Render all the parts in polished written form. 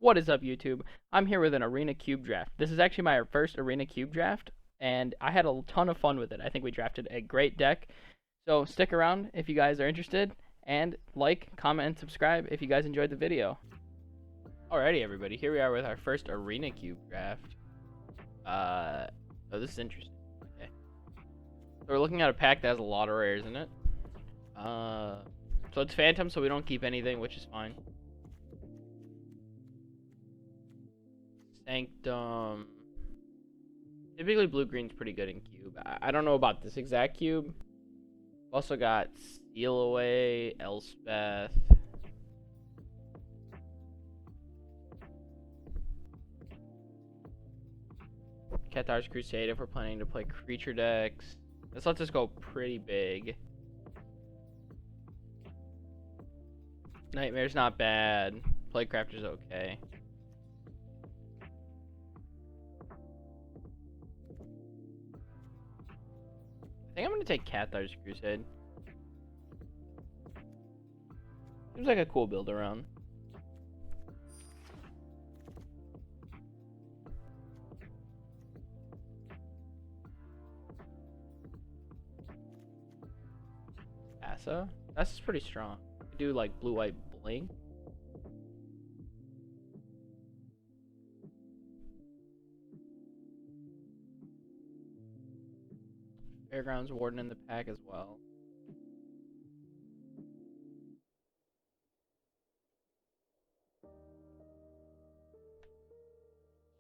What is up, YouTube? I'm here with an Arena Cube draft. This is actually my first Arena Cube draft, and I had a ton of fun with it. I think we drafted a great deck. So stick around if you guys are interested, and like, comment, and subscribe if you guys enjoyed the video. Alrighty, everybody, here we are with our first Arena Cube draft. Oh, this is interesting. Okay. So we're looking at a pack that has a lot of rares in it. So it's Phantom, so we don't keep anything, which is fine. Sanctum. Typically blue-green's pretty good in cube. I don't know about this exact cube. Also got Steal Away, Elspeth. Cathars Crusade if we're planning to play creature decks. This lets us go pretty big. Nightmare's not bad. Playcrafter's okay. I think I'm gonna take Cathars Crusade. Seems like a cool build around. Asa? That's pretty strong. I do like blue-white blink. Fairgrounds Warden in the pack as well.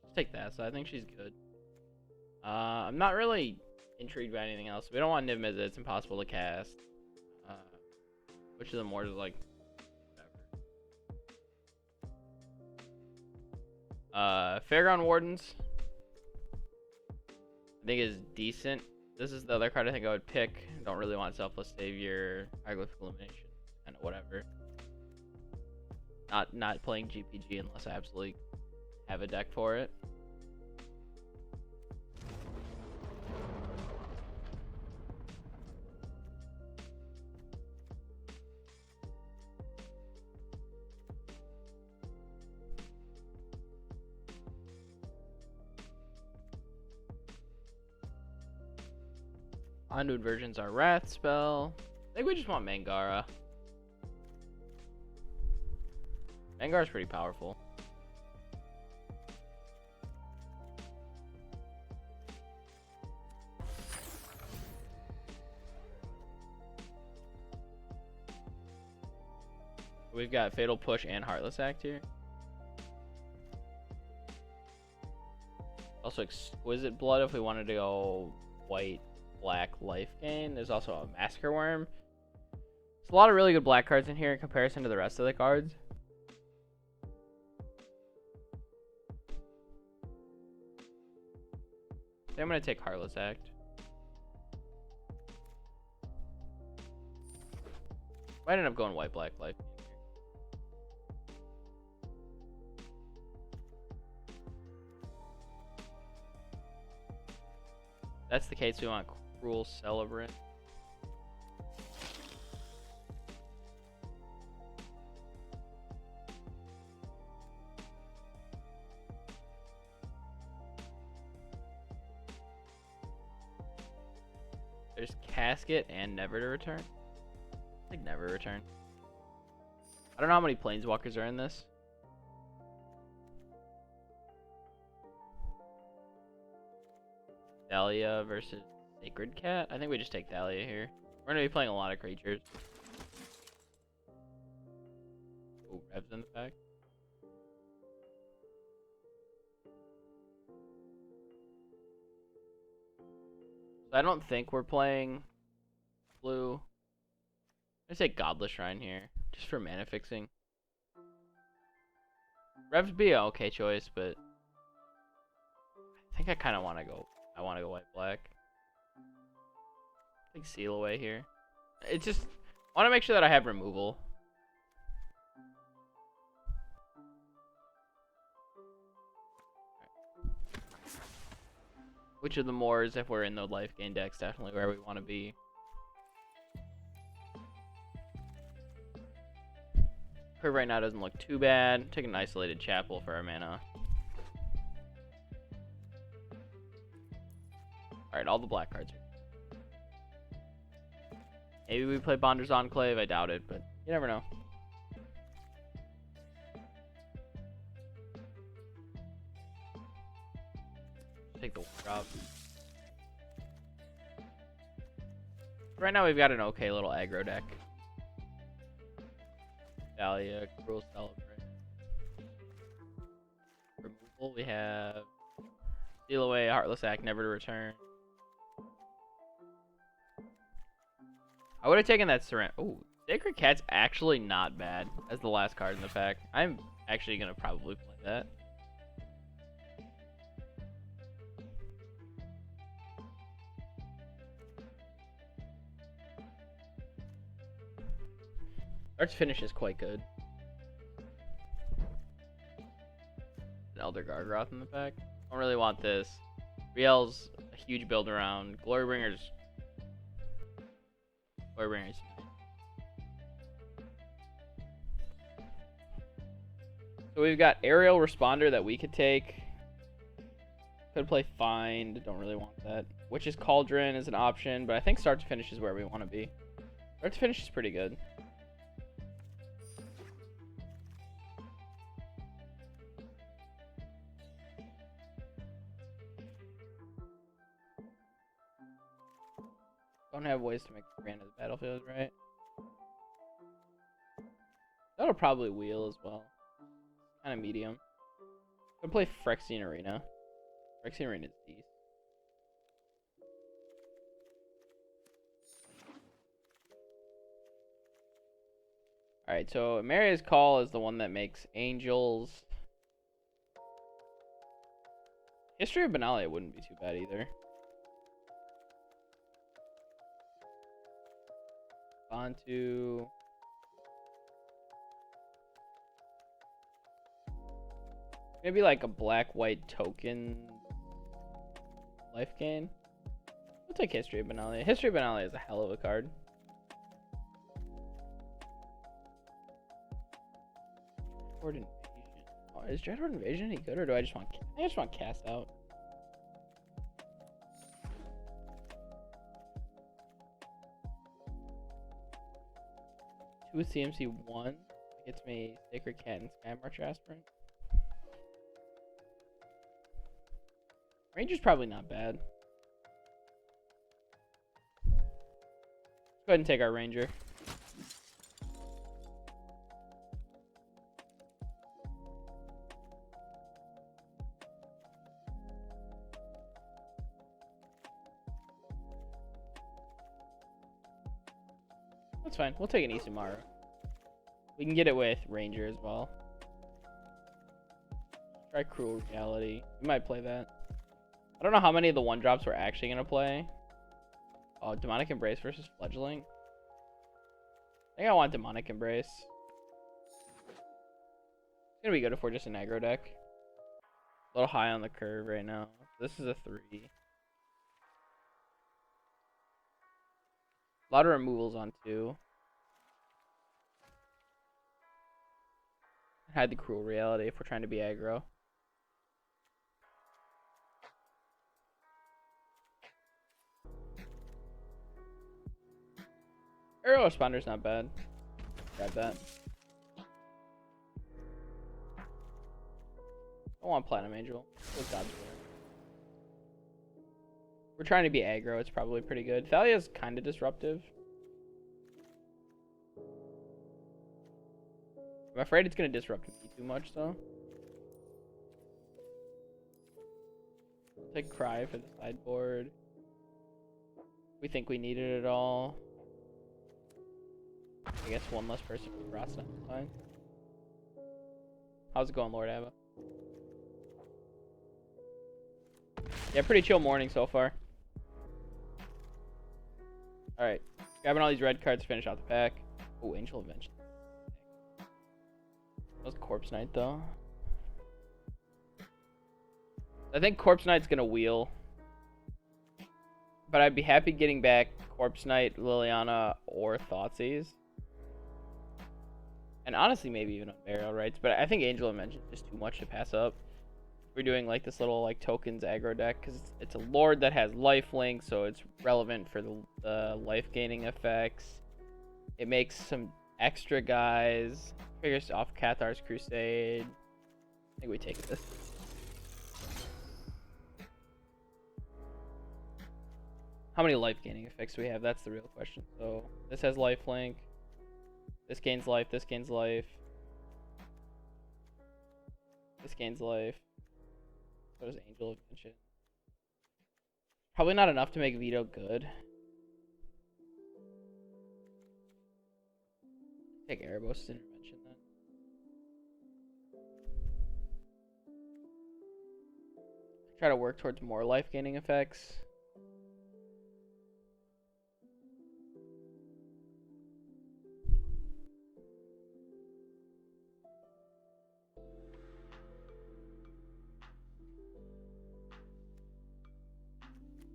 Let's take that. So I think she's good. I'm not really intrigued by anything else. We don't want Niv Mizzet. It's impossible to cast. Which of the more is like whatever. Fairground Wardens I think is decent. This is the other card I think I would pick. Don't really want Selfless Savior, Hieroglyphic Illumination, kind of whatever. Not playing GPG unless I absolutely have a deck for it. Undude versions are Wrath Spell. I think we just want Mangara. Mangara's pretty powerful. We've got Fatal Push and Heartless Act here. Also Exquisite Blood if we wanted to go white. Black life gain. There's also a Massacre Worm. There's a lot of really good black cards in here in comparison to the rest of the cards. I'm gonna take Heartless Act. Might end up going white black life. That's the case. We want Cruel Celebrant. There's Casket and Never to Return. I think Never Return. I don't know how many Planeswalkers are in this. Thalia versus Sacred Cat. I think we just take Thalia here. We're gonna be playing a lot of creatures. Oh, Rev's in the pack. So I don't think we're playing blue. I'm gonna take Godless Shrine here, just for mana fixing. Rev's be an okay choice, but I think I kind of want to go. I want to go white black. I think Seal Away here. It's just I want to make sure that I have removal. Which of the mores, if we're in the life gain decks, definitely where we want to be. Curve right now doesn't look too bad. Take an isolated chapel for our mana. Alright, all the black cards. Maybe we play Bonder's Enclave. I doubt it, but you never know. Take the drop. Right now we've got an okay little aggro deck. Dahlia, Cruel Celebrate. Removal, we have Steal Away, Heartless Act, Never to Return. I would have taken that Surrender. Ooh, Sacred Cat's actually not bad as the last card in the pack. I'm actually going to probably play that. Start to finish is quite good. An Elder Gargoth in the pack. Don't really want this. Riel's a huge build around. Glorybringer's nice. So we've got Aerial Responder that we could take. Could play Find. Don't really want that. Witch's Cauldron is an option, but I think Start to Finish is where we want to be. Start to Finish is pretty good. Don't have ways to make the grand of the battlefield, right? That'll probably wheel as well. Kind of medium. Could play Phyrexian Arena. Phyrexian Arena is decent. Alright, so Maria's Call is the one that makes Angels. History of Benalia wouldn't be too bad either. Onto maybe like a black-white token life gain. We'll take History of Benalia. History of Benalia is a hell of a card. Dreadhorde Invasion. Oh, is Dreadhorde Invasion any good, or do I just want? I just want Cast Out. With CMC 1 gets me Sacred Cat and Sky March Aspirant. Ranger's probably not bad. Let's go ahead and take our Ranger. That's fine. We'll take an Isamaru. We can get it with Ranger as well. Try Cruel Reality. We might play that. I don't know how many of the 1-drops we're actually going to play. Oh, Demonic Embrace versus Fledgling. I think I want Demonic Embrace. It's going to be good if we're just an aggro deck. A little high on the curve right now. This is a 3. A lot of removals on 2. Hide the Cruel Reality if we're trying to be aggro. Aerial Responder's not bad. Grab that. I want Platinum Angel. What God's Will. We're trying to be aggro. It's probably pretty good. Thalia's kind of disruptive. I'm afraid it's going to disrupt me too much, though. I'll take Cry for the sideboard. We think we need it at all. I guess one less person for Frost Knight is fine. How's it going, Lord Ava? Yeah, pretty chill morning so far. Alright. Grabbing all these red cards to finish out the pack. Oh, Angel Invention. That was Corpse Knight, though. I think Corpse Knight's gonna wheel. But I'd be happy getting back Corpse Knight, Liliana, or Thoughtseize. And honestly, maybe even on burial rights. But I think Angel of Mention is just too much to pass up. We're doing like this little like tokens aggro deck because it's a lord that has lifelink, so it's relevant for the life gaining effects. It makes some extra guys. Figures off Cathar's Crusade. I think we take this. How many life gaining effects do we have? That's the real question. So this has lifelink. This gains life. This gains life. This gains life. So does Angel of Mention. Probably not enough to make Veto good. Take Erebos' Intervention then. Try to work towards more life gaining effects.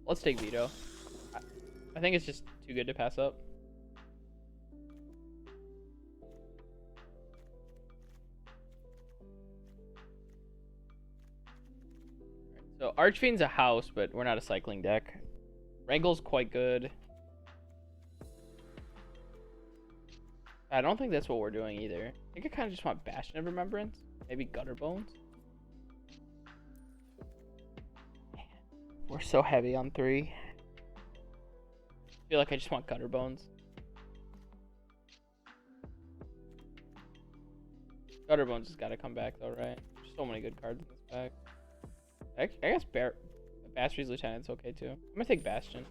Let's take Veto. I think it's just too good to pass up. So Archfiend's a house, but we're not a cycling deck. Wrangle's quite good. I don't think that's what we're doing either. I think I kind of just want Bastion of Remembrance. Maybe Gutter Bones. Man, we're so heavy on 3. I feel like I just want Gutter Bones. Gutter Bones has got to come back though, right? There's so many good cards in this pack. I guess Bastry's Lieutenant's okay too. I'm gonna take Bastion.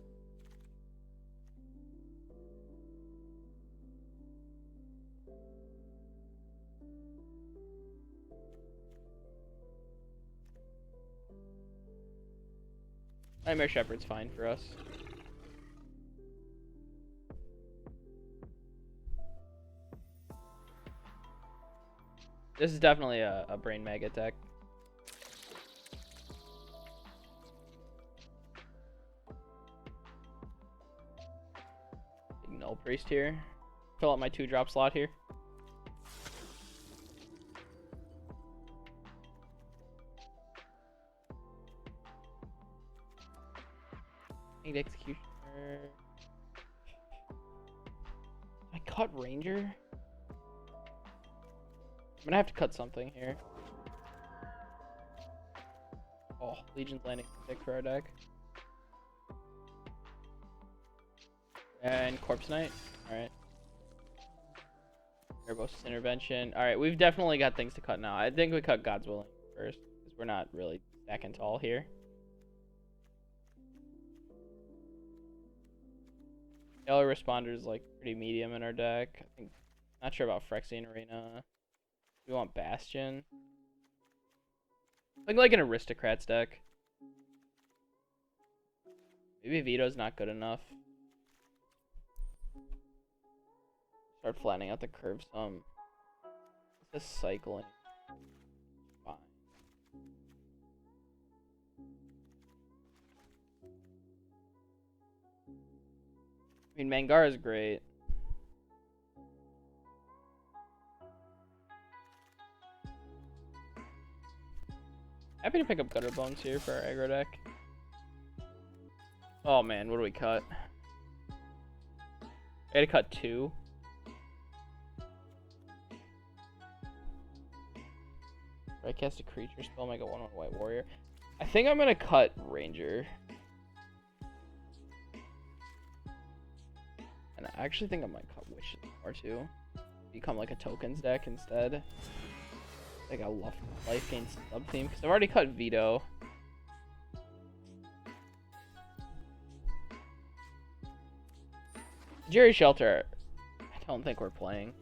Nightmare Shepherd's fine for us. This is definitely a Brain Maggot deck. Null Priest here. Fill out my 2-drop slot here. Need Executioner. I cut Ranger. I'm gonna have to cut something here. Oh, Legion's Landing pick for our deck. And Corpse Knight. Alright. Erebos' Intervention. Alright, we've definitely got things to cut now. I think we cut God's Willing first, because we're not really stacking tall here. Yellow Responder is like pretty medium in our deck. I think, not sure about Phyrexian Arena. We want Bastion. I think like an Aristocrats deck. Maybe Veto's not good enough. Start flattening out the curve some. It's just cycling. Fine. I mean, Mangar is great. Happy to pick up Gutter Bones here for our aggro deck. Oh man, what do we cut? I gotta cut 2. I cast a creature spell, make a 1/1 white warrior. I think I'm gonna cut Ranger. And I actually think I might cut Witch or 2. Become like a tokens deck instead. Like a life gain sub theme, because I've already cut Veto. Jerry Shelter, I don't think we're playing.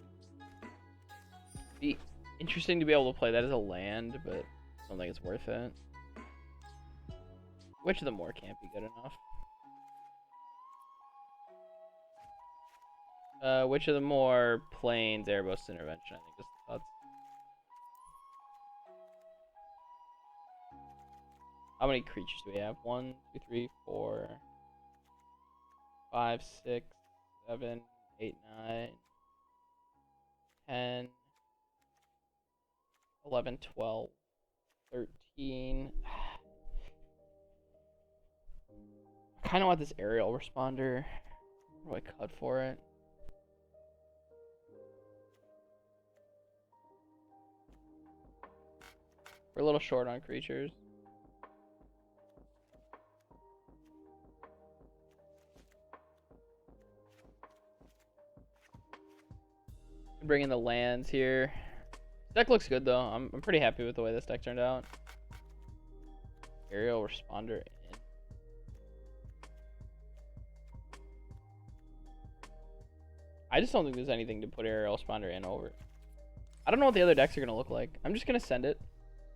Be interesting to be able to play that as a land, but I don't think it's worth it. Which of the more can't be good enough? Which of the more plains Erebos Intervention, I think is the thoughts. How many creatures do we have? 1, 2, 3, 4, 5, 6, 7, 8, 9, 10. 11, 12, 13. I kind of want this aerial responder. What do I cut for it? We're a little short on creatures. Bring in the lands here. Deck looks good though. I'm pretty happy with the way this deck turned out. Aerial responder in. I just don't think there's anything to put aerial responder in over. I don't know what the other decks are gonna look like. I'm just gonna send it.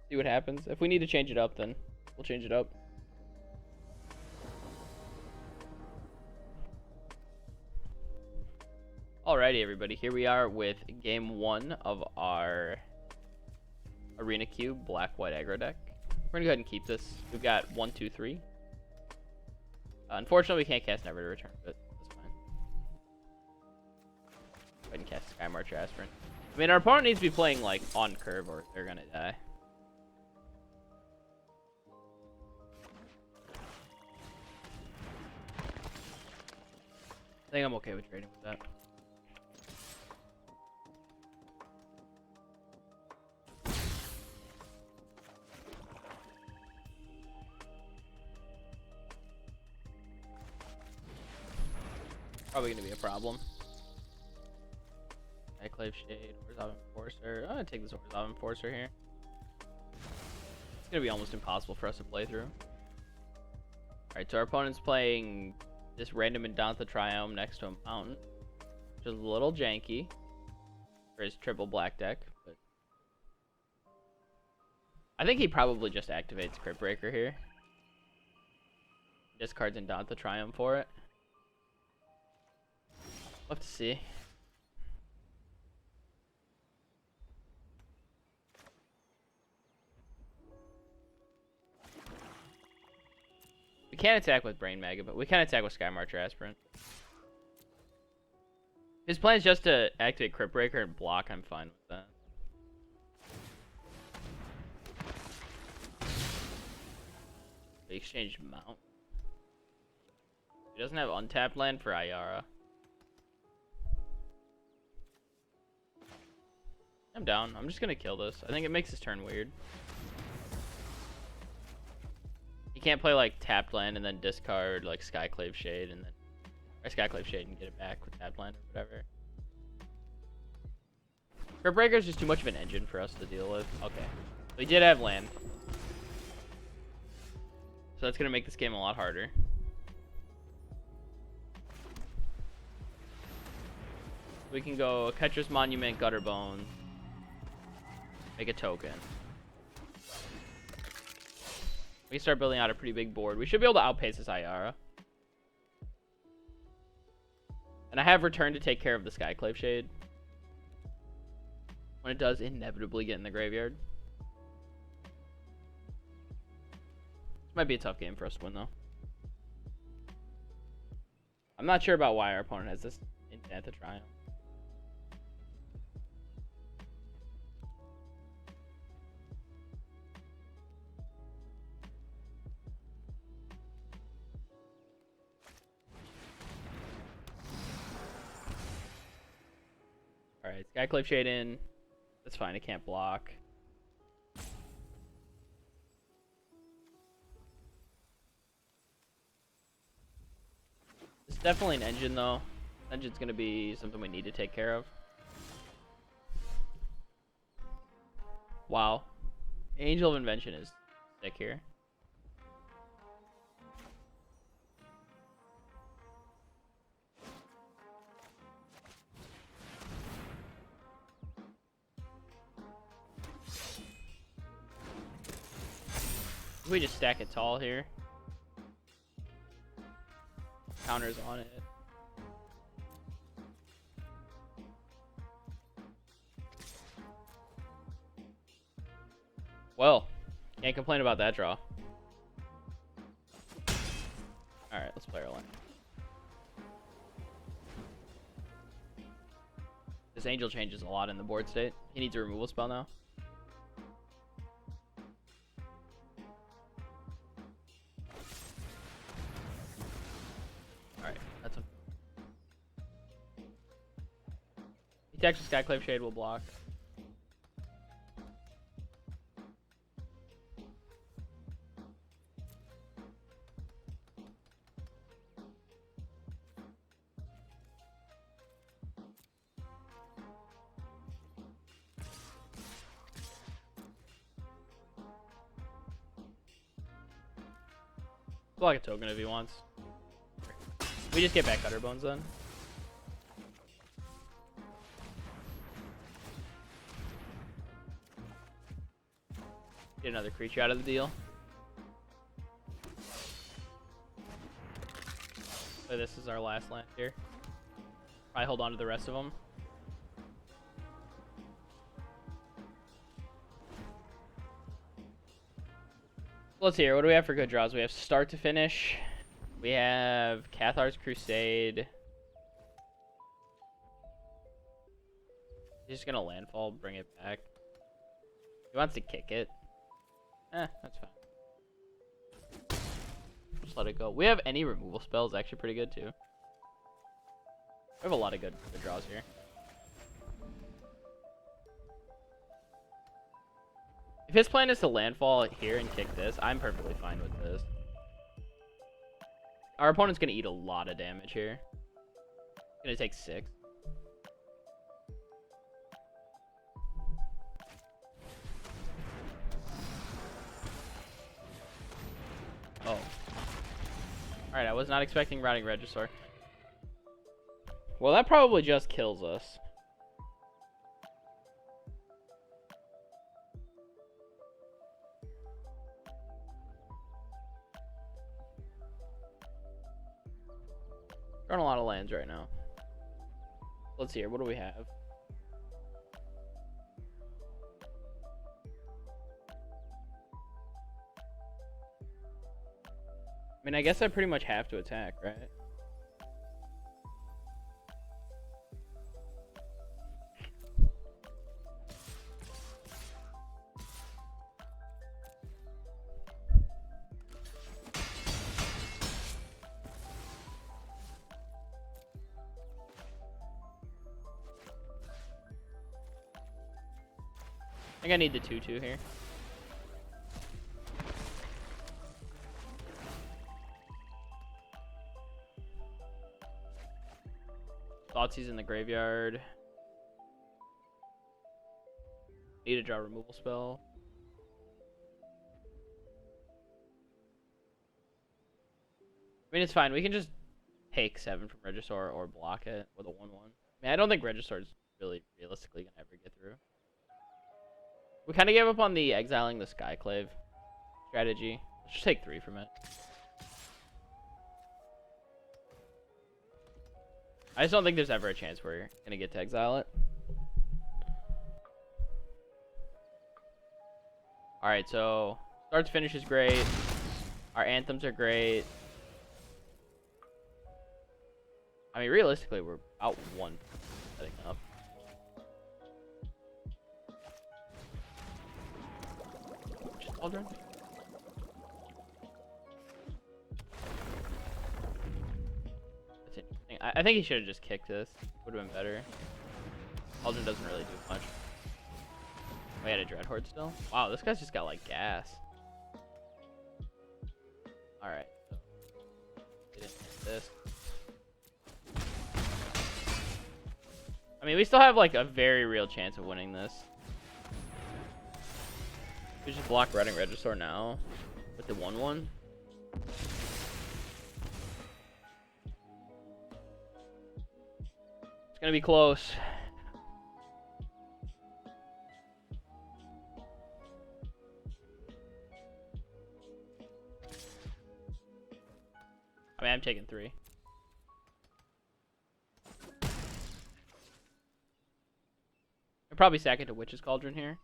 See what happens. If we need to change it up, then we'll change it up. Alrighty, everybody. Here we are with game 1 of our Arena Cube Black-White aggro deck. We're gonna go ahead and keep this. We've got 1, 2, 3. Unfortunately, we can't cast Never to Return, but that's fine. Go ahead and cast Sky Marcher Aspirant. I mean, our opponent needs to be playing like on curve, or they're gonna die. I think I'm okay with trading with that. Probably gonna be a problem. Cyclave Shade, Orzhov Enforcer. I'm gonna take this Orzhov Enforcer here. It's gonna be almost impossible for us to play through. Alright, so our opponent's playing this random Indantha Triome next to a mountain, which is a little janky for his triple black deck, but I think he probably just activates Crypt Breaker here. Discards Indantha Triome for it. We'll have to see. We can't attack with Brain Maggot, but we can attack with Sky Marcher Aspirant. His plan is just to activate Crypt Breaker and block. I'm fine with that. We exchange Mount. He doesn't have untapped land for Ayara. I'm down. I'm just gonna kill this. I think it makes his turn weird. He can't play like tapped land and then discard like Skyclave Shade and then or Skyclave Shade and get it back with tapped land or whatever. Crypt Breaker is just too much of an engine for us to deal with. Okay, we did have land, so that's gonna make this game a lot harder. We can go Ketris Monument, Gutterbone, make a token. We can start building out a pretty big board. We should be able to outpace this Ayara. And I have Return to take care of the Skyclave Shade when it does inevitably get in the graveyard. This might be a tough game for us to win, though. I'm not sure about why our opponent has this Indantha Triumph. Alright, Skyclave Shade in. That's fine, it can't block. It's definitely an engine, though. Engine's gonna be something we need to take care of. Wow. Angel of Invention is sick here. We just stack it tall here. Counters on it. Well, can't complain about that draw. Alright, let's play our line. This Angel changes a lot in the board state. He needs a removal spell now. Texas Skyclave Shade will block. Block a token if he wants. We just get back Cutter Bones then. Get another creature out of the deal. So this is our last land here. Probably hold on to the rest of them. Let's hear. What do we have for good draws? We have Start to Finish. We have Cathar's Crusade. He's just gonna landfall, bring it back. He wants to kick it. That's fine. Just let it go. We have any removal spells, actually pretty good too. We have a lot of good draws here. If his plan is to landfall here and kick this, I'm perfectly fine with this. Our opponent's gonna eat a lot of damage here. Gonna take 6. Oh. Alright, I was not expecting Routing Regisaur. Well, that probably just kills us. Drawing a lot of lands right now. Let's see here. What do we have? I mean, I guess I pretty much have to attack, right? I think I need the 2/2 here. Thoughtseize in the graveyard. Need to draw a removal spell. I mean, it's fine. We can just take 7 from Regisaur or block it with a 1/1. I mean, I don't think Regisaur is really realistically gonna ever get through. We kind of gave up on the exiling the Skyclave strategy. Let's just take 3 from it. I just don't think there's ever a chance we're gonna get to exile it. Alright, so Start to Finish is great. Our anthems are great. I mean, realistically, we're out 1 setting up. Cauldron? That's interesting. I think he should have just kicked this. Would have been better. Cauldron doesn't really do much. We had a Dreadhorde still? Wow, this guy's just got like gas. Alright. Get into this. I mean, we still have like a very real chance of winning this. We just block Routing Regisaur now with the 1/1. It's gonna be close. I mean, I'm taking 3. I'll probably sack it to Witch's Cauldron here.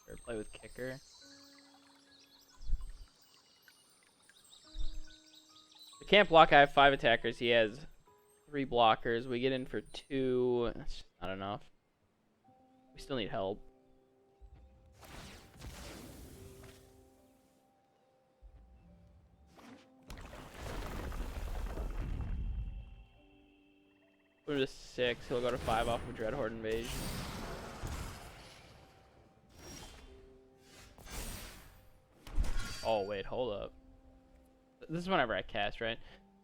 Sure, play with Kicker. We can't block. I have 5 attackers. He has 3 blockers. We get in for 2. That's not enough. We still need help. Put him to 6. He'll go to 5 off of Dreadhorde Invasion. Oh, wait, hold up. This is whenever I cast, right?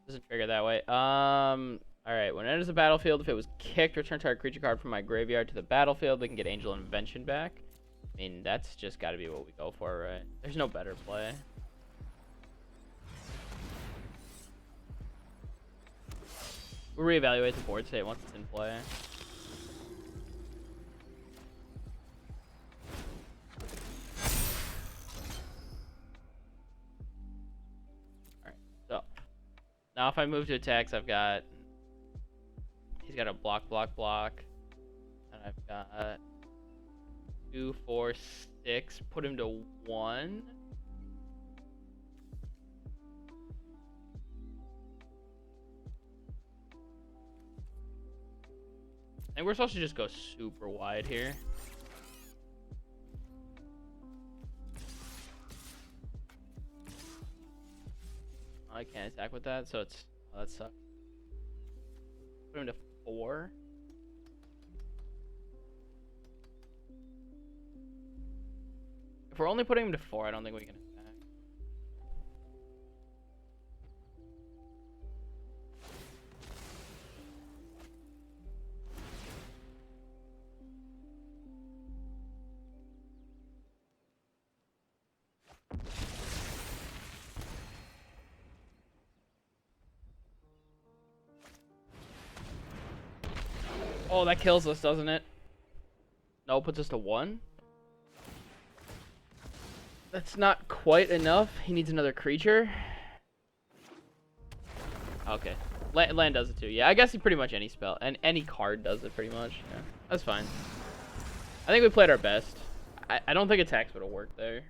Doesn't trigger that way. Alright, when it enters the battlefield, if it was kicked, return target creature card from my graveyard to the battlefield. They can get Angel Invention back. I mean, that's just gotta be what we go for, right? There's no better play. We'll reevaluate the board state once it's in play. Alright, so now if I move to attacks, I've got... He's got a block. And I've got 2, 4, 6. Put him to 1. And we're supposed to just go super wide here. I can't attack with that, so it's... Oh, that sucks. Put him to 4. If we're only putting him to 4, I don't think we can attack. Oh, that kills us, doesn't it? No, puts us to 1. That's not quite enough. He needs another creature. Okay. Land does it too. Yeah, I guess pretty much any spell. And any card does it pretty much. Yeah, that's fine. I think we played our best. I don't think attacks would have worked there.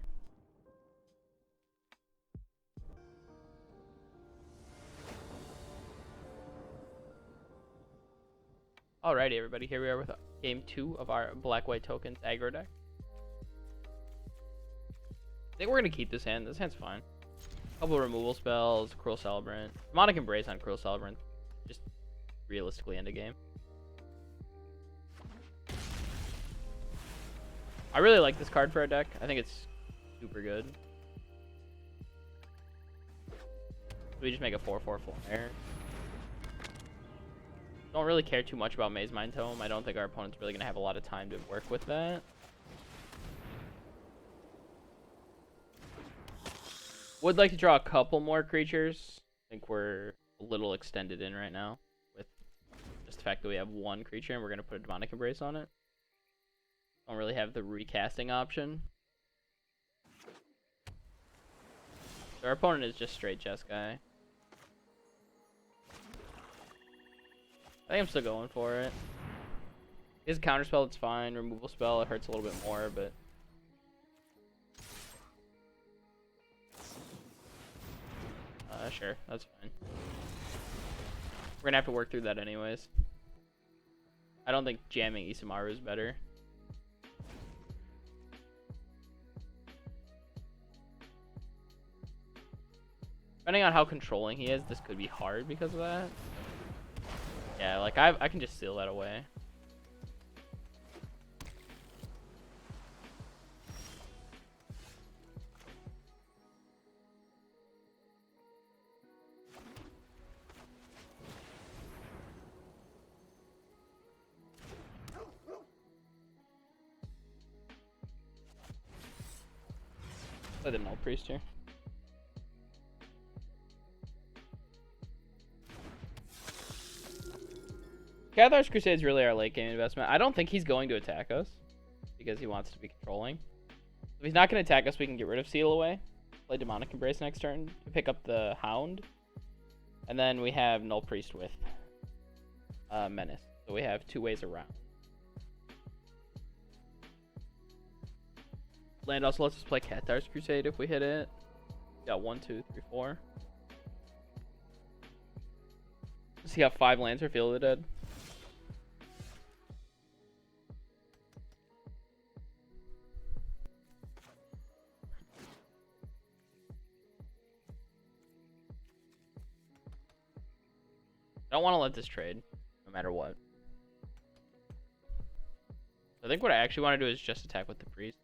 Alrighty, everybody. Here we are with game 2 of our Black-White Tokens aggro deck. I think we're going to keep this hand. This hand's fine. A couple of removal spells, Cruel Celebrant. Demonic Embrace on Cruel Celebrant. Just realistically end a game. I really like this card for our deck. I think it's super good. We just make a 4/4 flyer. Don't really care too much about Maze Mind Tome. I don't think our opponent's really going to have a lot of time to work with that. Would like to draw a couple more creatures. I think we're a little extended in right now with just the fact that we have 1 creature and we're going to put a Demonic Embrace on it. Don't really have the recasting option. So our opponent is just straight Jeskai. I think I'm still going for it. His counterspell, it's fine. Removal spell, it hurts a little bit more, but... sure, that's fine. We're gonna have to work through that anyways. I don't think jamming Isamaru is better. Depending on how controlling he is, this could be hard because of that. Yeah, like I can just seal that away. Play the Null Priest here. Cathar's Crusade is really our late game investment. I don't think he's going to attack us because he wants to be controlling. If he's not going to attack us, we can get rid of Seal Away. Play Demonic Embrace next turn to pick up the Hound. And then we have Null Priest with Menace. So we have 2 ways around. Land also lets us play Cathar's Crusade if we hit it. Got 1, 2, 3, 4. See how 5 lands are Field of the Dead. I don't want to let this trade, no matter what. I think what I actually want to do is just attack with the priest.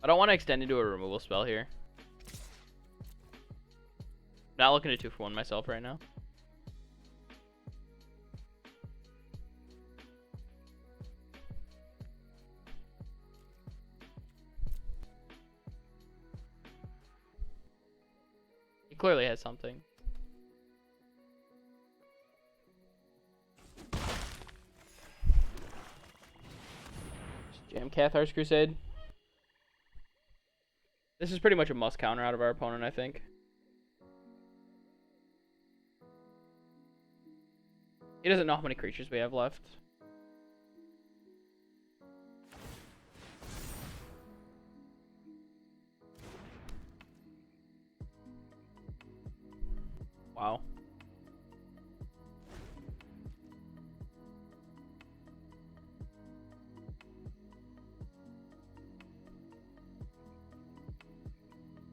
I don't want to extend into a removal spell here. Not looking to 2-for-1 myself right now. He clearly has something. Just jam Cathar's Crusade. This is pretty much a must counter out of our opponent, I think. He doesn't know how many creatures we have left. Wow.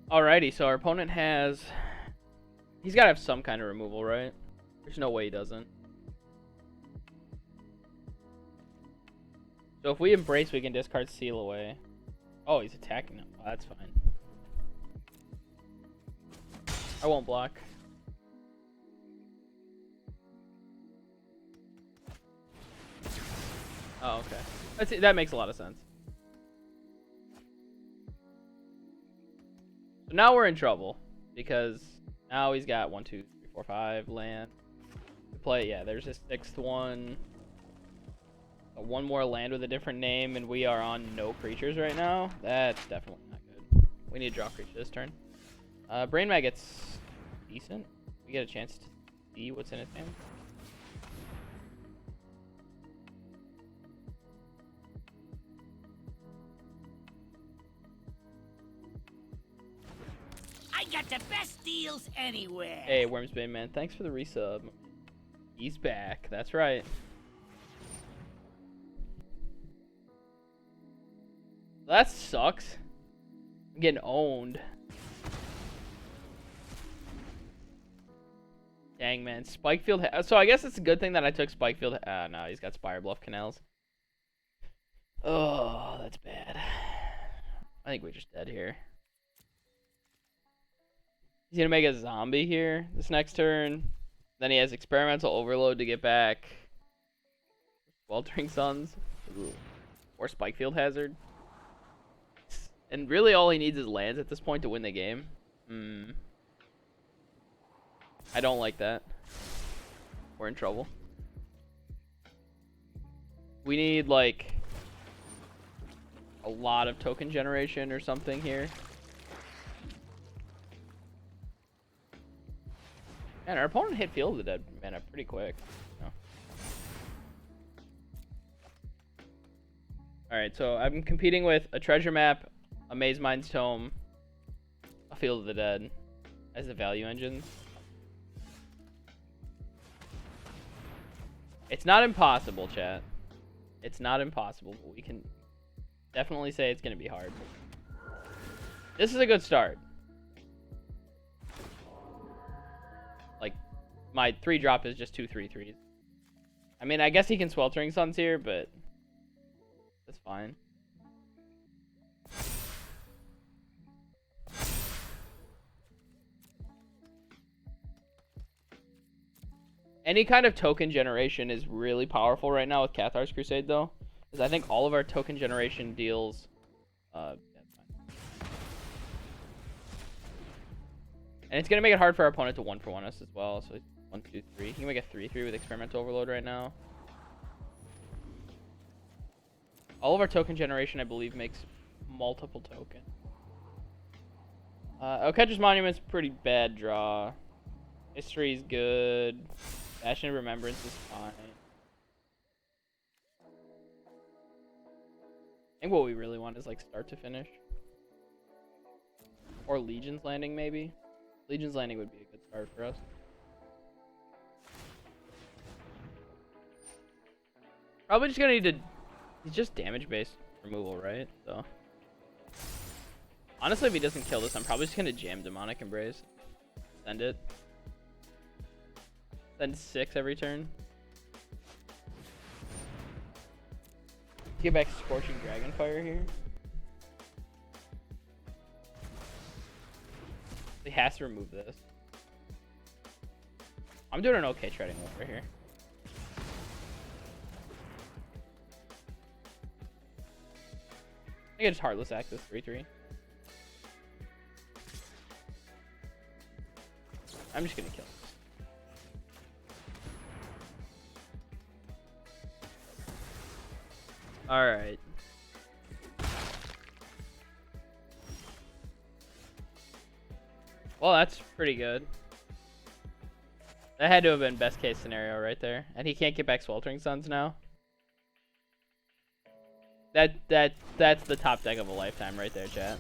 Alrighty, so our opponent has... He's got to have some kind of removal, right? There's no way he doesn't. So if we embrace, we can discard Seal Away. Oh, he's attacking him. Oh, that's fine. I won't block. Oh, okay. That makes a lot of sense. So now we're in trouble because now he's got 1, 2, 3, 4, 5 land to play. Yeah, there's his 6th one. One more land with a different name, and we are on no creatures right now. That's definitely not good. We need to draw a creature this turn. Brain Maggot's decent. We get a chance to see what's in his hand. I got the best deals anywhere. Hey, Wormsbane man, thanks for the resub. He's back. That's right. That sucks. I'm getting owned. Dang, man. Spikefield. So I guess it's a good thing that I took Spikefield. No, he's got Spire Bluff Canals. Oh, that's bad. I think we're just dead here. He's going to make a zombie here this next turn. Then he has Experimental Overload to get back Sweltering Suns. Ooh. Or Spikefield Hazard. And really all he needs is lands at this point to win the game. I don't like that. We're in trouble. We need, like, a lot of token generation or something here. Man, our opponent hit Field of the Dead mana pretty quick. No. Alright, so I'm competing with a Treasure Map, a Maze Mind's Tome, a Field of the Dead as the value engines. It's not impossible, chat. It's not impossible, but we can definitely say it's going to be hard. This is a good start. Like, my 3-drop is just 2 3/3s. I mean, I guess he can Sweltering Suns here, but that's fine. Any kind of token generation is really powerful right now with Cathar's Crusade, though. Because I think all of our token generation deals... and it's going to make it hard for our opponent to 1-for-1 us as well. So 1, 2, 3. He can make a 3/3 with Experimental Overload right now. All of our token generation, I believe, makes multiple tokens. Catcher's Monument's a pretty bad draw. History's good. Passion of Remembrance is fine. I think what we really want is like start to finish. Or Legion's Landing, maybe. Legion's Landing would be a good start for us. Probably just gonna need to... He's just damage-based removal, right? So... Honestly, if he doesn't kill this, I'm probably just gonna jam Demonic Embrace. Send it. Send 6 every turn. Get back Scorching Dragonfire here. He has to remove this. I'm doing an okay treading over here. I can just Heartless Act this 3-3. I'm just gonna kill this. Alright. Well, that's pretty good. That had to have been best case scenario right there. And he can't get back Sweltering Suns now. That's the top deck of a lifetime right there, chat.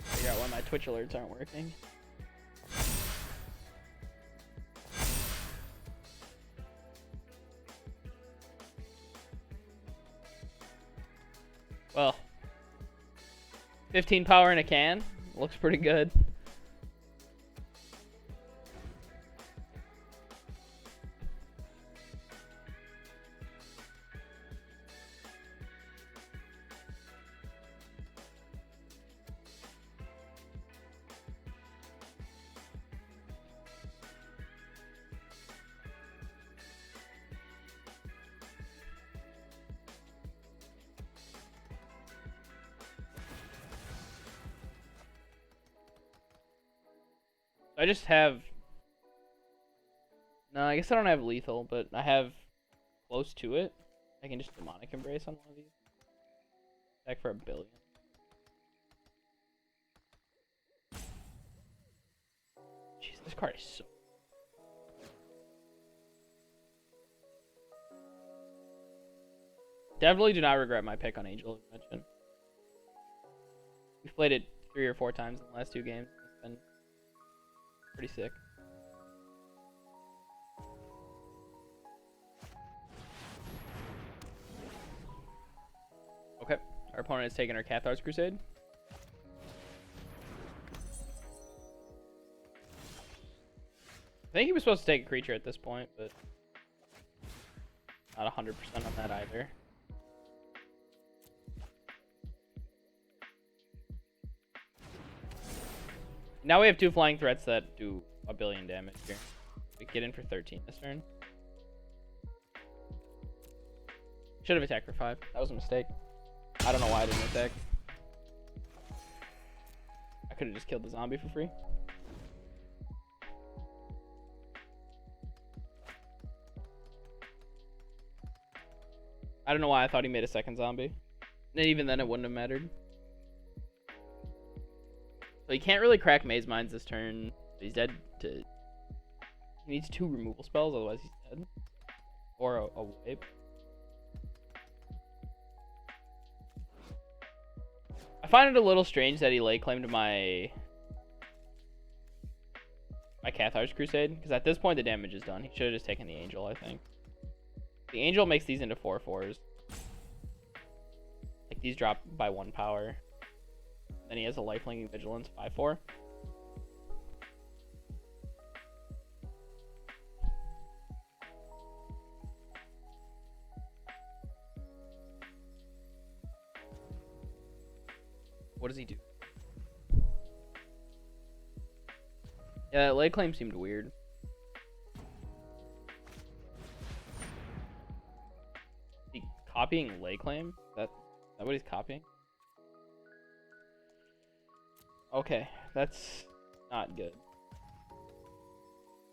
Figure out why my Twitch alerts aren't working. Well, 15 power in a can. Looks pretty good. I just have... No, I guess I don't have lethal, but I have close to it. I can just Demonic Embrace on one of these. Back for 1 billion. Jeez, this card is so... Definitely do not regret my pick on Angel of Invention. We've played it 3 or 4 times in the last 2 games. It's been pretty sick. Okay, our opponent has taken our Cathar's Crusade. I think he was supposed to take a creature at this point, but not 100% on that either. Now we have 2 flying threats that do 1 billion damage here. We get in for 13 this turn. Should have attacked for 5. That was a mistake. I don't know why I didn't attack. I could have just killed the zombie for free. I don't know why I thought he made a second zombie. And even then it wouldn't have mattered. So he can't really crack Maze Mines this turn. He's dead to... He needs 2 removal spells, otherwise he's dead. Or a wipe. I find it a little strange that he lay claimed my Cathar's Crusade, because at this point the damage is done. He should have just taken the Angel, I think. The Angel makes these into 4/4s. Like these drop by 1 power. Then he has a Lifelinking Vigilance 5/4. What does he do? Yeah, that lay claim seemed weird. Is he copying lay claim? Is that what he's copying? Okay, that's not good.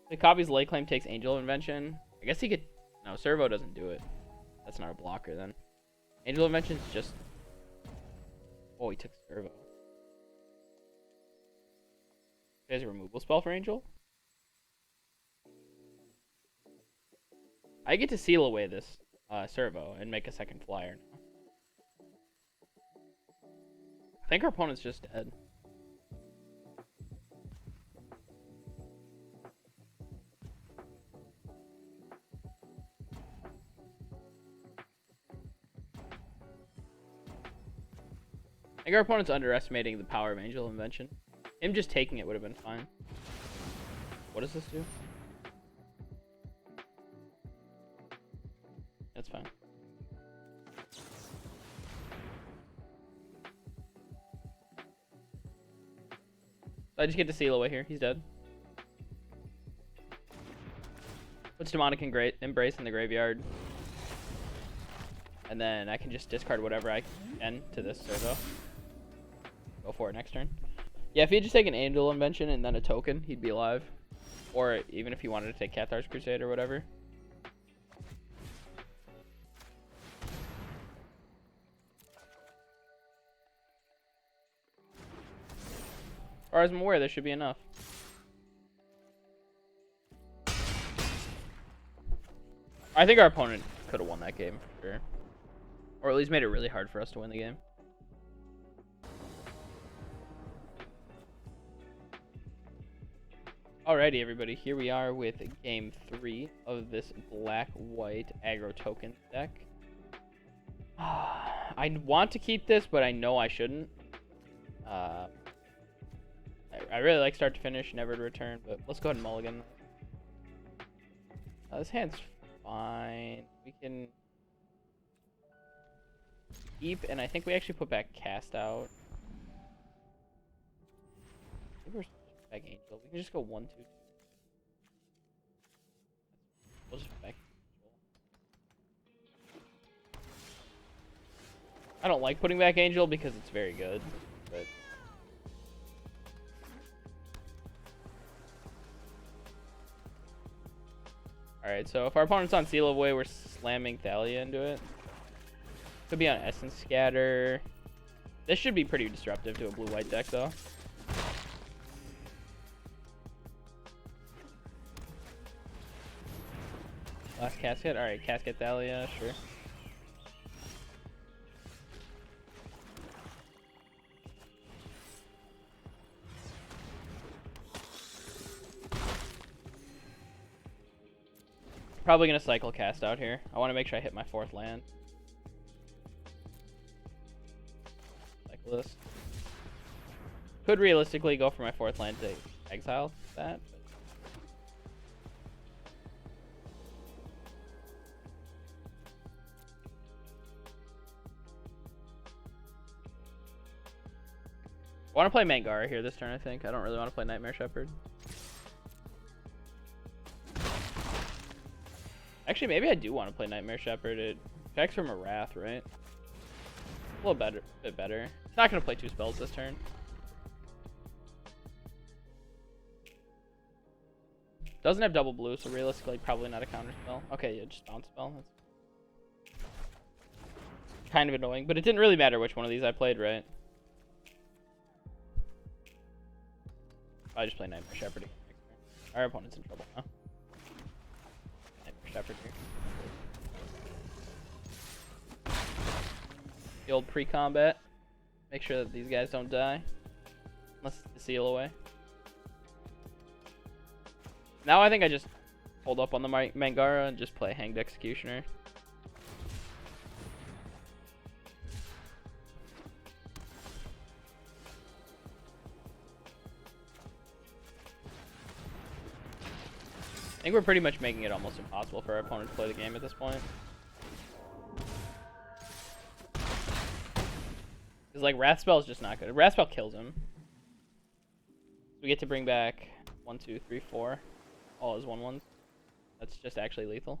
He copies lay claim, takes Angel of Invention. I guess he could... No, Servo doesn't do it. That's not a blocker then. Angel of Invention's just... Oh, he took Servo. He has a removal spell for Angel? I get to seal away this Servo and make a second flyer now. I think our opponent's just dead. think our opponent's underestimating the power of Angel Invention. Him just taking it would have been fine. What does this do? That's fine. I just get to seal away here. He's dead. Puts Demonic Embrace in the graveyard. And then I can just discard whatever I can to this Servo. Go for it next turn. Yeah, if he had just taken Angel Invention and then a token, he'd be alive. Or even if he wanted to take Cathar's Crusade or whatever. As far as I'm aware, there should be enough. I think our opponent could have won that game for sure. Or at least made it really hard for us to win the game. Alrighty, everybody. Here we are with game 3 of this black-white aggro token deck. I want to keep this, but I know I shouldn't. I really like start to finish, never to return, but let's go ahead and mulligan. This hand's fine. We can keep, and I think we actually put back Cast Out. Maybe we're back Angel. We can just go 1-2. We'll just put back Angel. I don't like putting back Angel because it's very good, but alright, so if our opponent's on Seal of Away, we're slamming Thalia into it. Could be on Essence Scatter. This should be pretty disruptive to a blue-white deck, though. Last Casket? Alright, Casket Thalia, sure. Probably gonna cycle Cast Out here. I want to make sure I hit my 4th land. Cycle this. Could realistically go for my 4th land to exile that. But I want to play Mangara here this turn, I think. I don't really want to play Nightmare Shepherd. Actually, maybe I do want to play Nightmare Shepherd. It checks from a Wrath, right? A little bit better. It's not going to play 2 spells this turn. Doesn't have double blue, so realistically, probably not a counter spell. Okay, yeah, just bounce spell. That's kind of annoying, but it didn't really matter which one of these I played, right? I just play Nightmare Shepherd again next turn. Our opponent's in trouble now. Nightmare Shepherd here. The old pre-combat. Make sure that these guys don't die. Unless it's the Seal Away. Now I think I just hold up on the Mangara and just play Hanged Executioner. I think we're pretty much making it almost impossible for our opponent to play the game at this point. Because, like, Wrath Spell is just not good. Wrath Spell kills him. We get to bring back 1, 2, 3, 4. All his 1/1s. That's just actually lethal.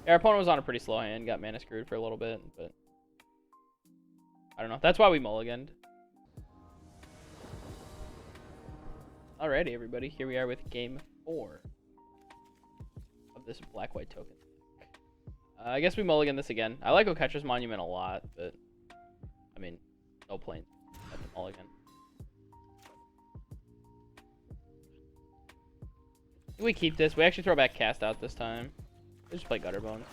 Yeah, our opponent was on a pretty slow hand. Got mana screwed for a little bit, but I don't know. That's why we mulliganed. Alrighty, everybody. Here we are with game 4 of this black-white token. I guess we mulligan this again. I like Oketra's Monument a lot, but I mean, no point at the mulligan. We keep this. We actually throw back Cast Out this time. We just play Gutter Bones.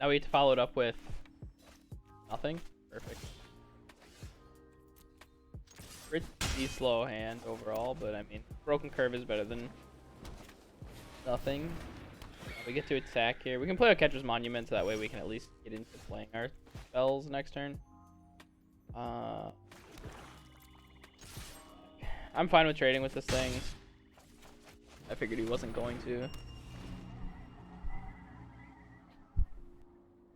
Now we have to follow it up with nothing. Perfect. pretty slow hand overall, but I mean, Broken Curve is better than nothing. We get to attack here. We can play a Catcher's Monument, so that way we can at least get into playing our spells next turn. I'm fine with trading with this thing. I figured he wasn't going to.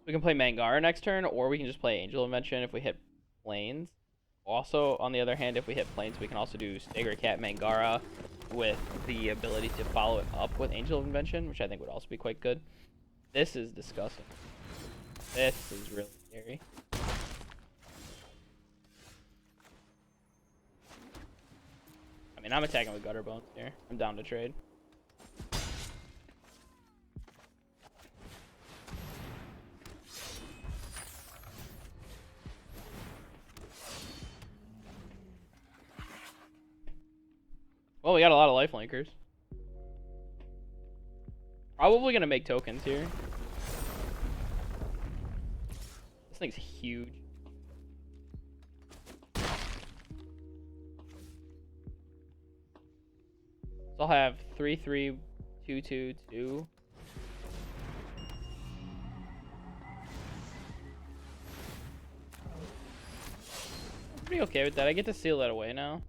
We can play Mangara next turn, or we can just play Angel Invention if we hit Plains. Also, on the other hand, if we hit Plains, we can also do Stagger Cat Mangara with the ability to follow it up with Angel Invention, which I think would also be quite good. This is disgusting. This is really scary. I mean, I'm attacking with Gutter Bones here. I'm down to trade. Well, we got a lot of life linkers. Probably gonna make tokens here. This thing's huge. So I'll have 3, 3, 2, 2, 2. I'm pretty okay with that. I get to seal that away now.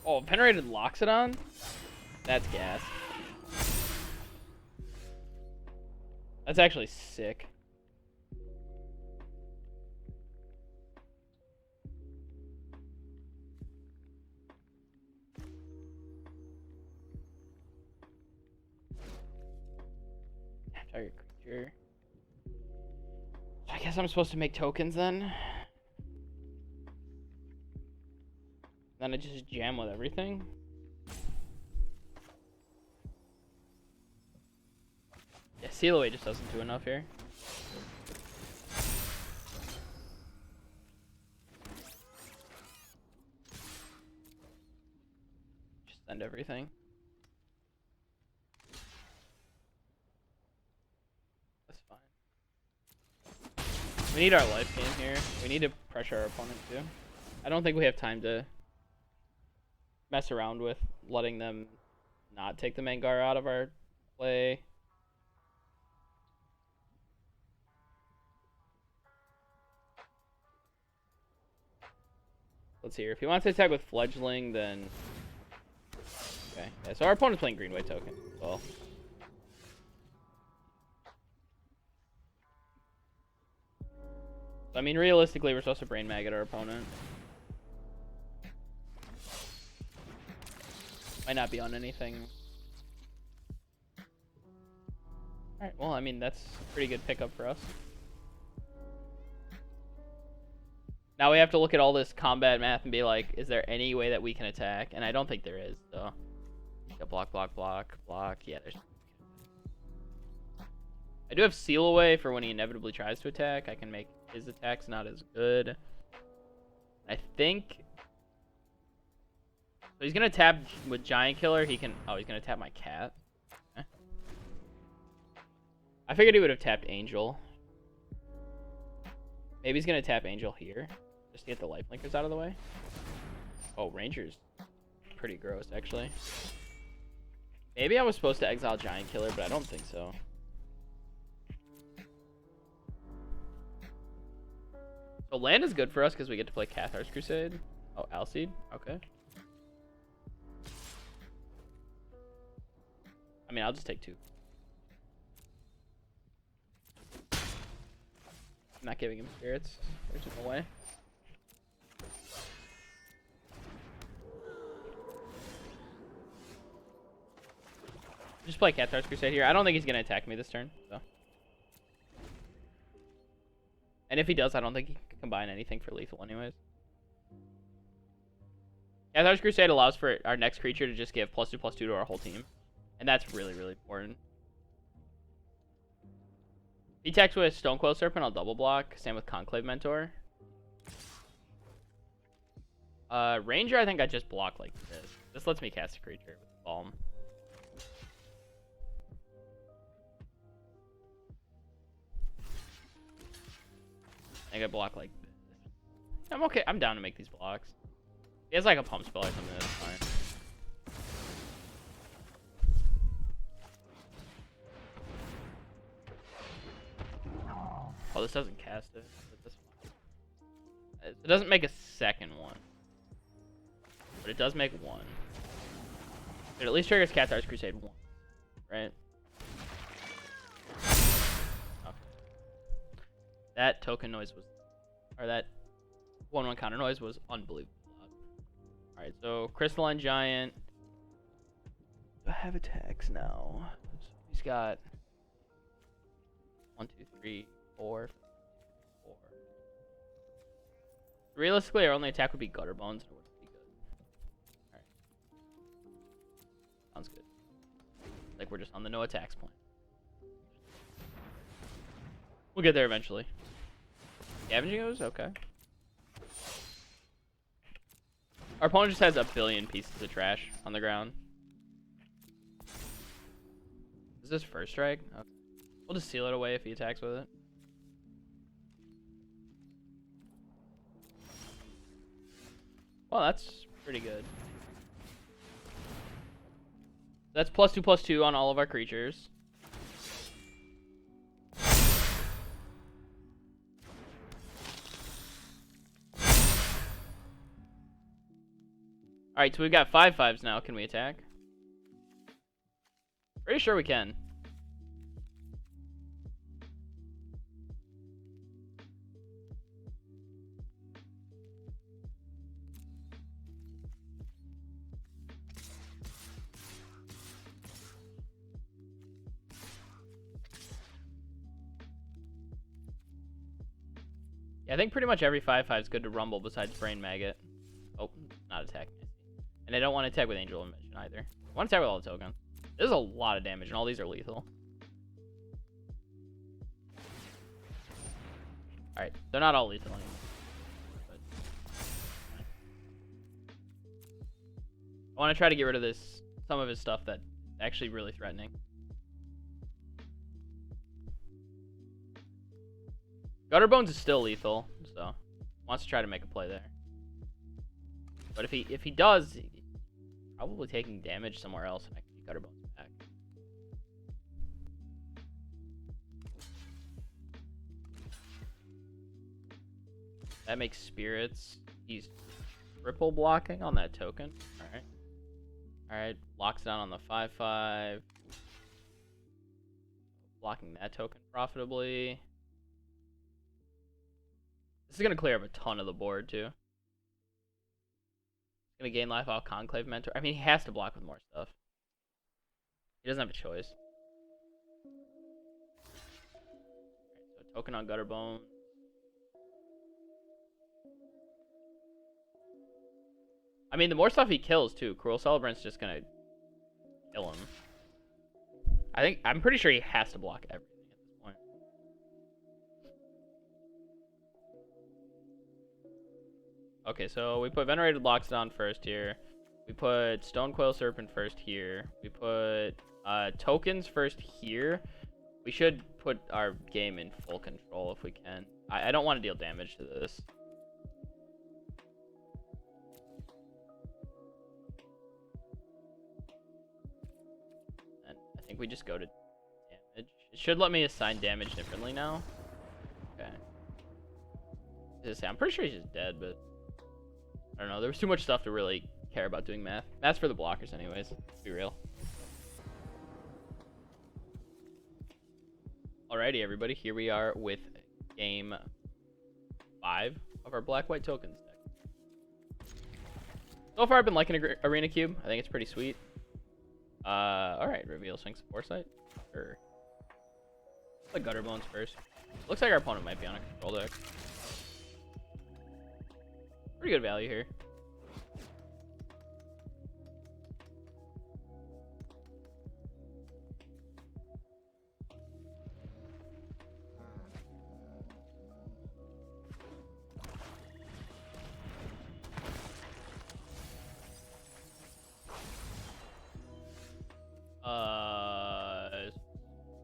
Oh, Venerated Loxodon? That's gas. That's actually sick. Target creature. I guess I'm supposed to make tokens then. Then I just jam with everything. Yeah, Seal Away just doesn't do enough here. Just send everything. That's fine. We need our life gain here. We need to pressure our opponent too. I don't think we have time to mess around with letting them not take the Mangara out of our play. Let's see here. If he wants to attack with Fledgling, then... Okay. Yeah, so our opponent's playing green-white token as well. So, I mean, realistically, we're supposed to Brain Maggot our opponent. Might not be on anything. Alright, well, I mean, that's a pretty good pickup for us. Now we have to look at all this combat math and be like, is there any way that we can attack? And I don't think there is, so. Yeah, block, block, block, block. Yeah, there's... I do have Seal Away for when he inevitably tries to attack. I can make his attacks not as good. I think... So he's going to tap with Giant Killer. He can... Oh, he's going to tap my cat. Okay. I figured he would have tapped Angel. Maybe he's going to tap Angel here. Just to get the life linkers out of the way. Oh, Ranger's pretty gross, actually. Maybe I was supposed to exile Giant Killer, but I don't think so. So land is good for us because we get to play Cathar's Crusade. Oh, Alseed? Okay. I mean, I'll just take 2. I'm not giving him spirits. There's no way. Just play Cathar's Crusade here. I don't think he's going to attack me this turn. So. And if he does, I don't think he can combine anything for lethal anyways. Cathar's Crusade allows for our next creature to just give +2/+2 to our whole team. And that's really, really important. If he attacks with Stonecoil Serpent, I'll double block. Same with Conclave Mentor. Ranger, I think I just block like this. This lets me cast a creature with Balm. think I block like this. I'm okay. I'm down to make these blocks. He has like a pump spell or something. That's fine. Oh, this doesn't cast it. But this one. It doesn't make a second one. But it does make one. It at least triggers Cathar's Crusade 1. Right? Okay. That token noise was... Or that 1/1 counter noise was unbelievable. Alright, so Crystalline Giant. Do I have attacks now? So he's got 1, 2, 3, 4, 4. Realistically, our only attack would be Gutter Bones, and it wouldn't be good. Alright. Sounds good. Like we're just on the no attacks point. We'll get there eventually. Scavenging Ooze? Okay. Our opponent just has a billion pieces of trash on the ground. Is this first strike? Okay. We'll just seal it away if he attacks with it. Well, that's pretty good. That's +2/+2 on all of our creatures. Alright, so we've got 5/5s now. Can we attack? Pretty sure we can. Yeah, I think pretty much every 5/5 is good to rumble besides Brain Maggot. Oh, not attack. And I don't want to attack with Angel Mission either. I want to attack with all the tokens. This is a lot of damage, and all these are lethal. Alright, they're not all lethal anymore. But I want to try to get rid of this, some of his stuff that's actually really threatening. Gutter Bones is still lethal, so wants to try to make a play there. But if he does, he's probably taking damage somewhere else, and I can get Gutter Bones back. That makes spirits. He's triple blocking on that token. Alright. Alright, locks down on the 5/5. Blocking that token profitably. This is going to clear up a ton of the board, too. He's going to gain life off Conclave Mentor. I mean, he has to block with more stuff. He doesn't have a choice. Alright, so token on Gutterbone. I mean, the more stuff he kills, too. Cruel Celebrant's just going to kill him. I'm pretty sure he has to block everything at this point. Okay, so we put Venerated Loxodon first here. We put Stonecoil Serpent first here. We put tokens first here. We should put our game in full control if we can. I don't want to deal damage to this. And I think we just go to damage. It should let me assign damage differently now. Okay. I'm pretty sure he's just dead, but I don't know. There was too much stuff to really care about doing math. Math's for the blockers anyways. Let's be real. Alrighty, everybody. Here we are with game 5 of our Black-White Tokens deck. So far, I've been liking Arena Cube. I think it's pretty sweet. Alright. Reveal Sphinx of Foresight. Sure. Let's play Gutterbones first. Looks like our opponent might be on a control deck. Pretty good value here.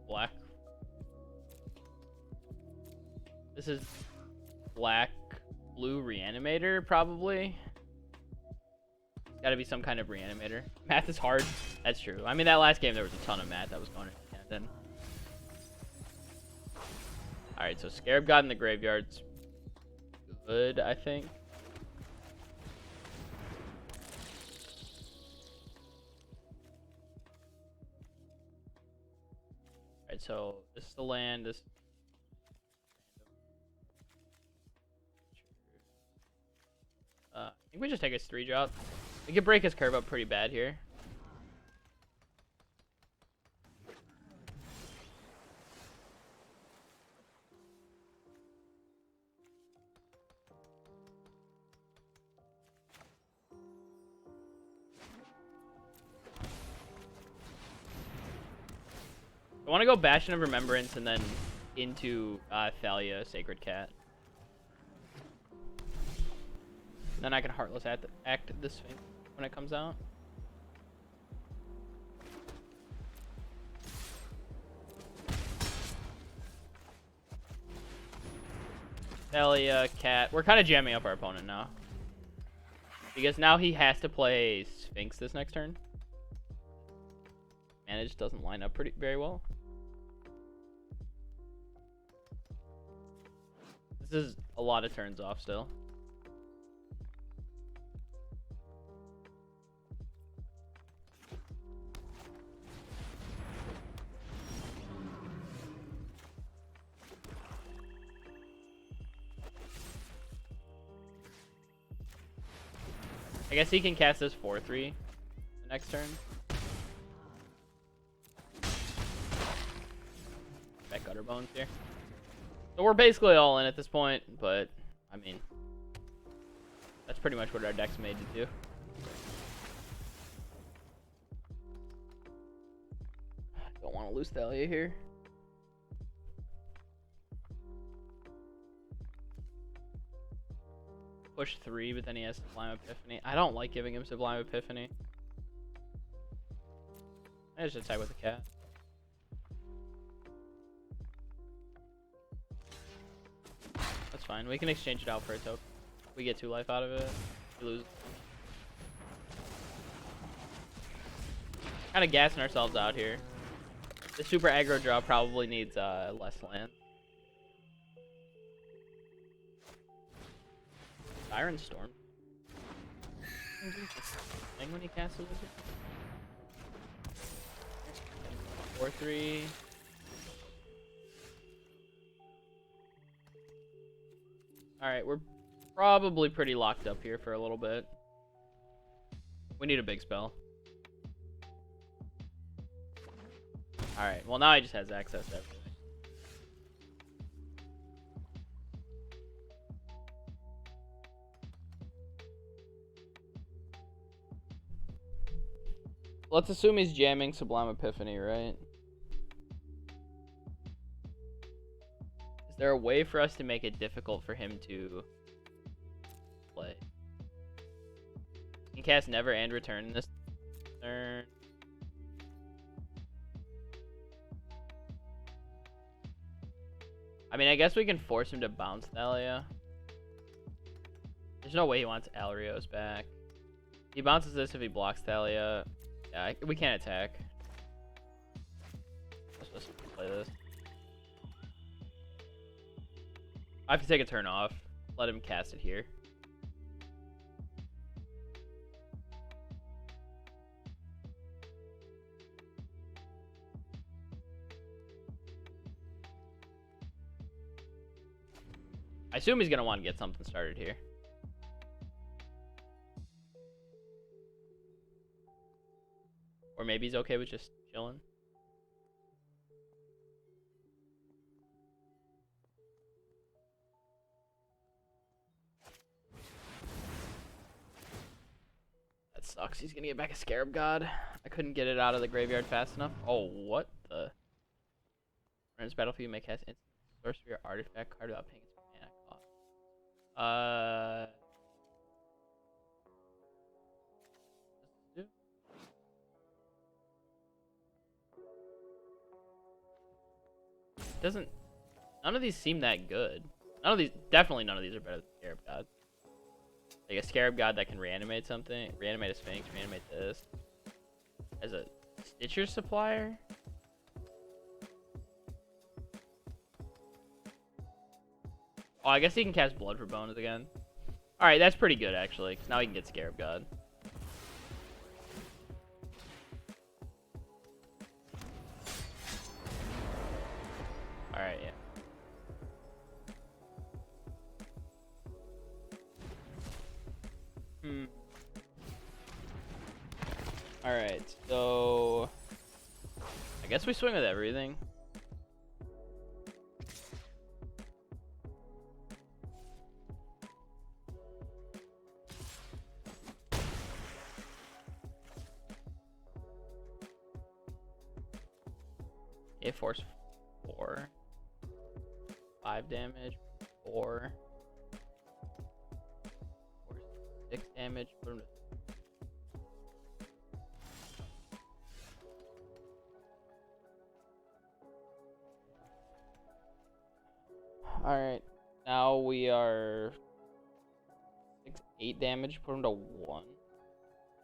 Black. This is black blue reanimator, probably. Gotta be some kind of reanimator. Math is hard. That's true. I mean, that last game, there was a ton of math that was going in. Then. Alright, so Scarab God in the graveyard's good, I think. Alright, so this is the land. This. I think we just take his 3-drop. We could break his curve up pretty bad here. I want to go Bastion of Remembrance and then into Thalia, Sacred Cat. And then I can Heartless act the Sphinx when it comes out. Thalia, Cat. We're kind of jamming up our opponent now. Because now he has to play Sphinx this next turn. Manage doesn't line up very well. This is a lot of turns off still. I guess he can cast this 4-3 the next turn. Back Gutter Bones here. So we're basically all in at this point, but I mean, that's pretty much what our deck's made to do. Don't want to lose Thalia here. Push 3, but then he has Sublime Epiphany. I don't like giving him Sublime Epiphany. I just attack with the cat. That's fine. We can exchange it out for a token. We get 2 life out of it. We lose. Kind of gassing ourselves out here. The super aggro draw probably needs less land. Siren Storm. Thing when he casts a wizard. 4-3. Alright, we're probably pretty locked up here for a little bit. We need a big spell. Alright, well now he just has access to everything. Let's assume he's jamming Sublime Epiphany, right? Is there a way for us to make it difficult for him to play? He can cast Never and Return this turn. I mean, I guess we can force him to bounce Thalia. There's no way he wants Alrios back. He bounces this if he blocks Thalia. Yeah, we can't attack. Let's just play this. I have to take a turn off. Let him cast it here. I assume he's going to want to get something started here. Or maybe he's okay with just chilling. That sucks. He's gonna get back a Scarab God. I couldn't get it out of the graveyard fast enough. Oh, what the? When it's battlefield, you may cast instant sorcery or artifact card without paying its mana cost. Doesn't. None of these seem that good. Definitely none of these are better than Scarab God. Like a Scarab God that can reanimate something, reanimate a Sphinx, reanimate this. As a Stitcher supplier? Oh, I guess he can cast Blood for Bones again. Alright, that's pretty good actually, 'cause now he can get Scarab God. Alright, yeah. Alright, so I guess we swing with everything. A force 4. 5 damage. 4. 6 damage. Put him to Alright, now we are 6, 8 damage, put him to 1.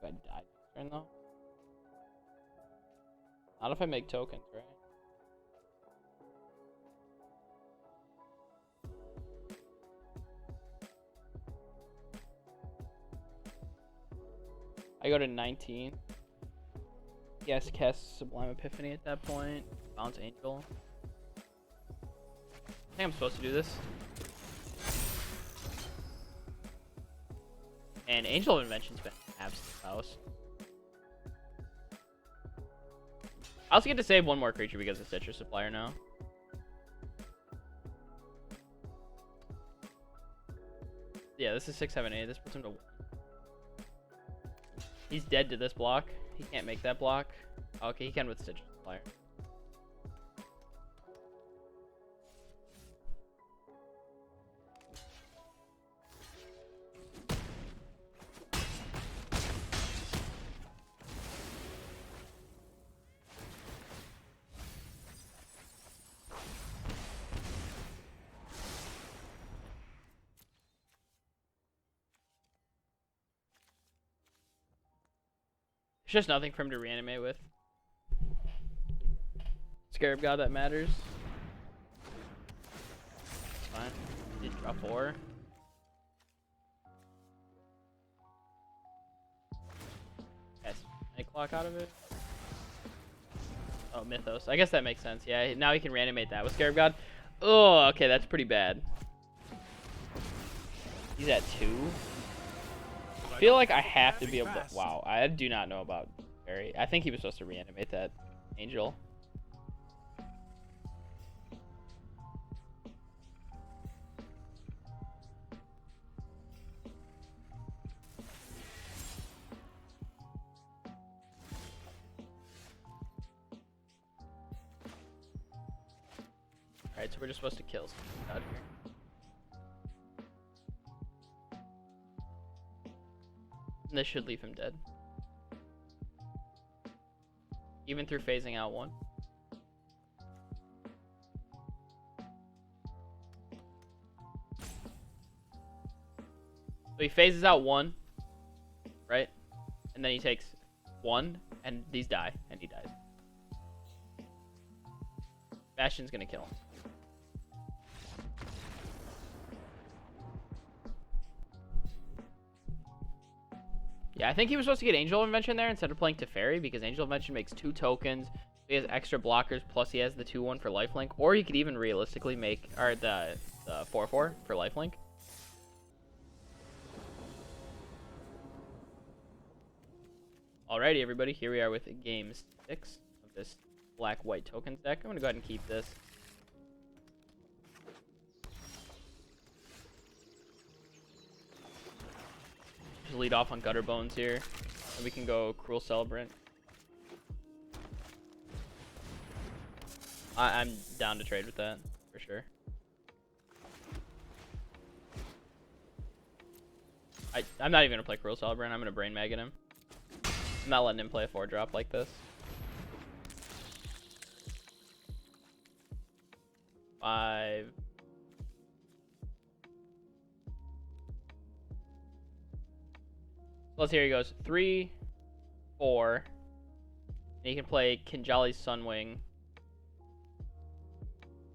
Do I die this turn though? Not if I make tokens, right? I go to 19. Yes, cast Sublime Epiphany at that point. Bounce Angel. I think I'm supposed to do this. And Angel of Invention's been absolute house. I also get to save one more creature because of Stitcher Supplier now. Yeah, this is 6, 7, 8. This puts him to 1. He's dead to this block. He can't make that block. Okay, he can with Stitcher Supplier. There's just nothing for him to reanimate with. Scarab God that matters. Fine. Did draw 4. Yes. Night Clock out of it. Oh, Mythos. I guess that makes sense. Yeah, now he can reanimate that with Scarab God. Oh, okay, that's pretty bad. He's at 2. I feel like I have to be able to... Wow, I do not know about Barry. I think he was supposed to reanimate that Angel. Alright, so we're just supposed to kill something out here. And this should leave him dead. Even through phasing out 1. So he phases out 1, right? And then he takes 1, and these die, and he dies. Bastion's gonna kill him. Yeah, I think he was supposed to get Angel of Invention there instead of playing Teferi, because Angel of Invention makes 2 tokens. He has extra blockers, plus he has the 2/1 for lifelink. Or he could even realistically make the 4/4 for lifelink. Alrighty, everybody, here we are with game 6 of this black-white tokens deck. I'm gonna go ahead and keep this. Just lead off on Gutter Bones here, and we can go Cruel Celebrant. I'm down to trade with that, for sure. I'm not even gonna play Cruel Celebrant, I'm gonna Brain Maggot him. I'm not letting him play a 4-drop like this. 5. Plus here he goes 3, 4. And he can play Kinjali's Sunwing.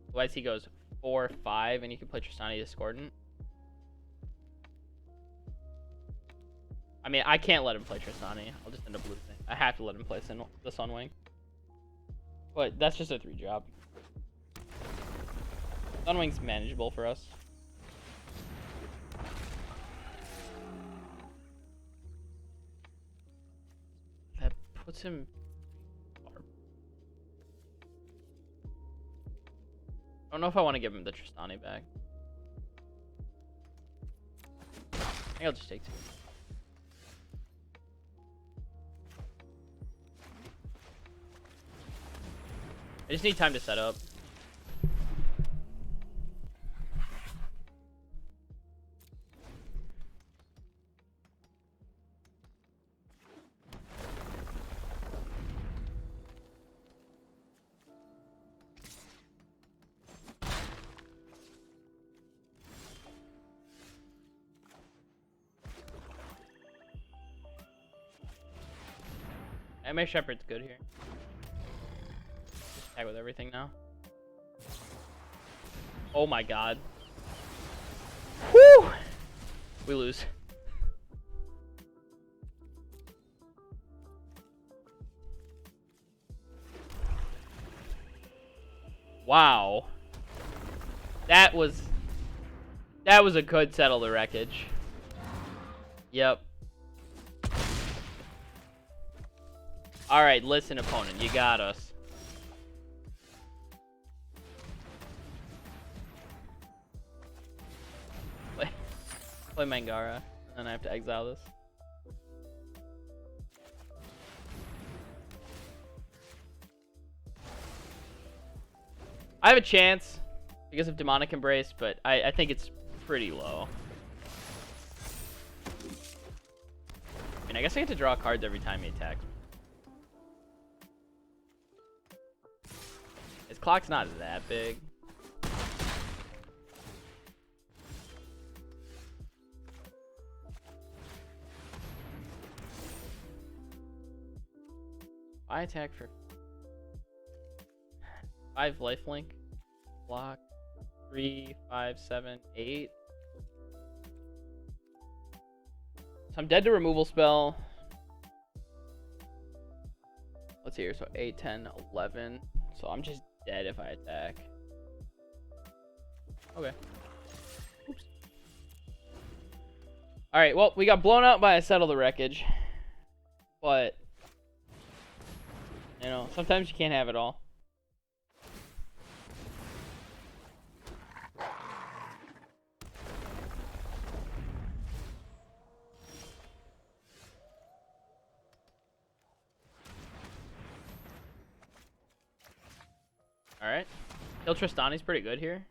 Otherwise he goes 4, 5, and you can play Tristani Discordant. I mean, I can't let him play Tristani. I'll just end up losing. I have to let him play the Sunwing. But that's just a 3-drop. Sunwing's manageable for us. That puts him far. I don't know if I want to give him the Tristani back. I think I'll just take 2. I just need time to set up. My Shepherd's good here. Just tag with everything now. Oh my god. Whew! We lose. Wow. That was a good settle the wreckage. Yep. Alright, listen, opponent. You got us. Play Mangara, and then I have to exile this. I have a chance because of Demonic Embrace, but I think it's pretty low. I mean, I guess I get to draw cards every time he attacks. His clock's not that big. I attack for 5 lifelink, block 3, 5, 7, 8. So I'm dead to removal spell. Let's see here. So 8, 10, 11. So I'm just dead if I attack. Okay. Oops. Alright, well, we got blown out by a Settle the Wreckage. But, you know, sometimes you can't have it all. Alright. Kill Tristani's pretty good here.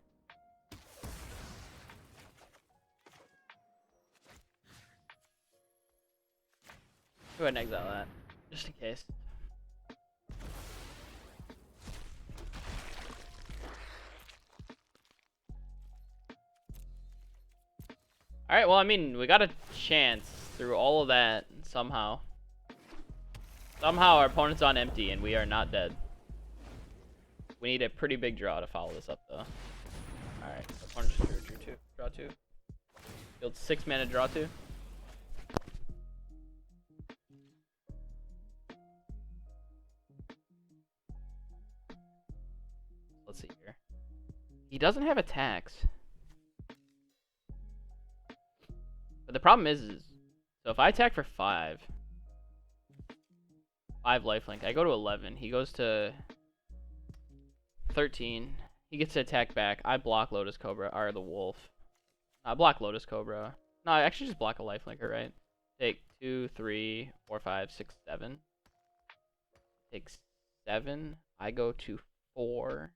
Go ahead and exile that, just in case. Alright, well, I mean, we got a chance through all of that somehow. Somehow our opponent's on empty and we are not dead. We need a pretty big draw to follow this up, though. Alright, opponent just drew 2. Draw 2. Build 6 mana, draw 2. Let's see here. He doesn't have attacks. But the problem is so if I attack for 5 lifelink, I go to 11. He goes to 13. He gets to attack back. I block Lotus Cobra, or the Wolf. I block Lotus Cobra. No, I actually just block a lifelinker, right? Take 2, 3, 4, 5, 6, 7. Take 7. I go to 4.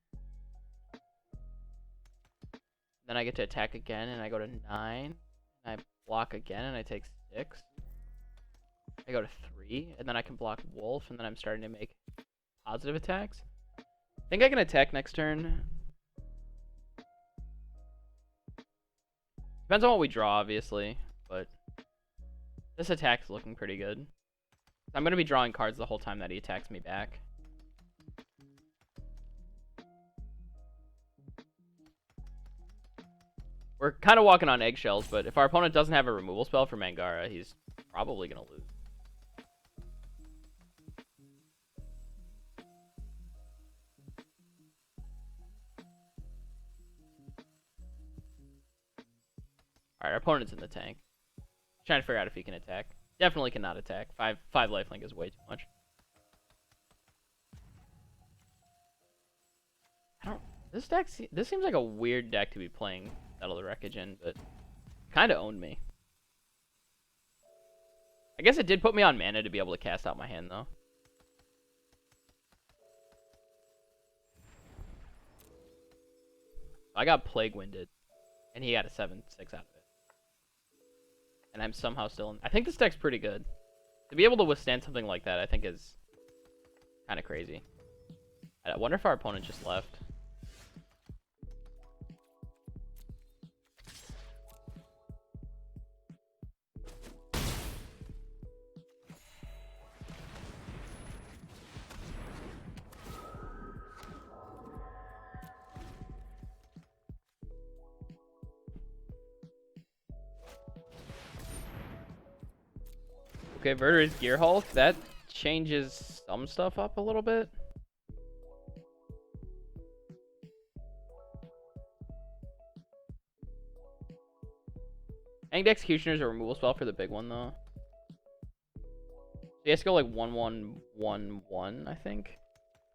Then I get to attack again, and I go to 9. And I block again, and I take 6. I go to 3, and then I can block Wolf, and then I'm starting to make positive attacks. I think I can attack next turn. Depends on what we draw, obviously, but This attack's looking pretty good. I'm going to be drawing cards the whole time that he attacks me back. We're kind of walking on eggshells, but if our opponent doesn't have a removal spell for Mangara, he's probably going to lose. Alright, our opponent's in the tank. Trying to figure out if he can attack. Definitely cannot attack. Five lifelink is way too much. This seems like a weird deck to be playing Settle the Wreckage in, but kind of owned me. I guess it did put me on mana to be able to cast out my hand, though. I got Plague Winded, and he got a 7/6 out of it. And I'm somehow still in... I think this deck's pretty good. To be able to withstand something like that, I think is kind of crazy. I wonder if our opponent just left. Okay, Verder's Gear Hulk, that changes some stuff up a little bit. Hanged Executioner is a removal spell for the big one, though. So he has to go like 1/1/1/1, I think.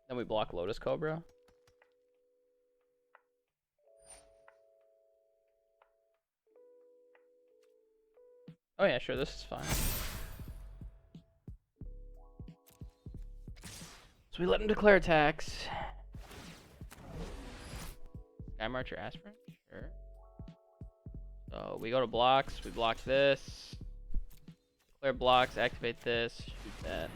Then we block Lotus Cobra. Oh yeah, sure, this is fine. So we let him declare attacks. Sky Marcher Aspirin? Sure. So we go to blocks, we block this. Declare blocks, activate this, shoot that.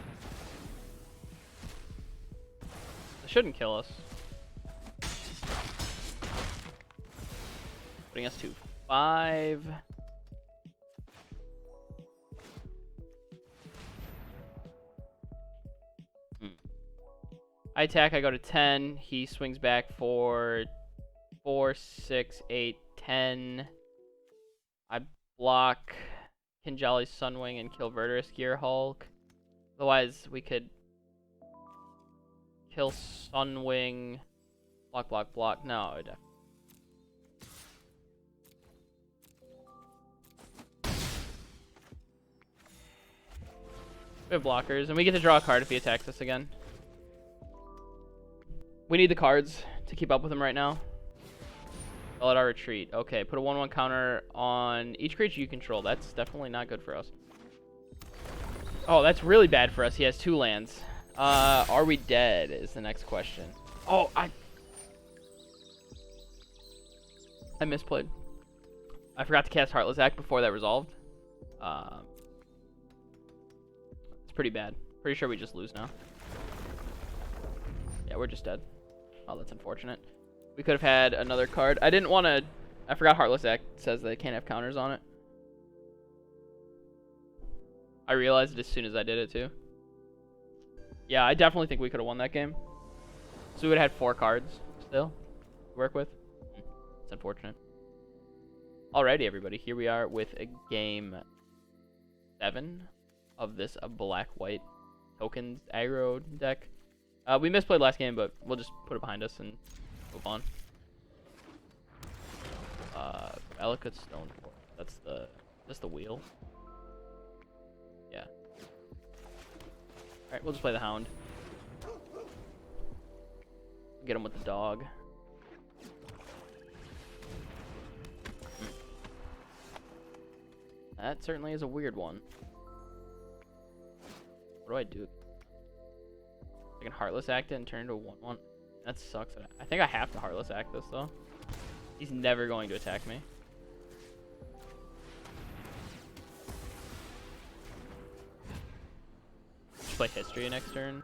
It shouldn't kill us. Putting us to 5. I attack, I go to 10. He swings back for 4, 6, 8, 10. I block Kinjali's Sunwing and kill Verder's Gear Hulk. Otherwise, we could kill Sunwing. Block, block, block. No, it we have blockers, and we get to draw a card if he attacks us again. We need the cards to keep up with him right now. Spell at our retreat. Okay, put a 1/1 counter on each creature you control. That's definitely not good for us. Oh, that's really bad for us. He has 2 lands. Are we dead is the next question. Oh, I misplayed. I forgot to cast Heartless Act before that resolved. It's pretty bad. Pretty sure we just lose now. Yeah, we're just dead. Oh, that's unfortunate. We could have had another card. I didn't want to... I forgot Heartless Act says they can't have counters on it. I realized it as soon as I did it, too. Yeah, I definitely think we could have won that game. So we would have had 4 cards still to work with. It's unfortunate. Alrighty, everybody. Here we are with a game 7 of this black-white tokens aggro deck. We misplayed last game, but we'll just put it behind us and move on. Ellicott Stone. That's the wheel. Yeah. Alright, we'll just play the Hound. Get him with the dog. That certainly is a weird one. What do I do? I can Heartless Act it and turn into a 1/1. That sucks. I think I have to Heartless Act this, though. He's never going to attack me. Just play History next turn.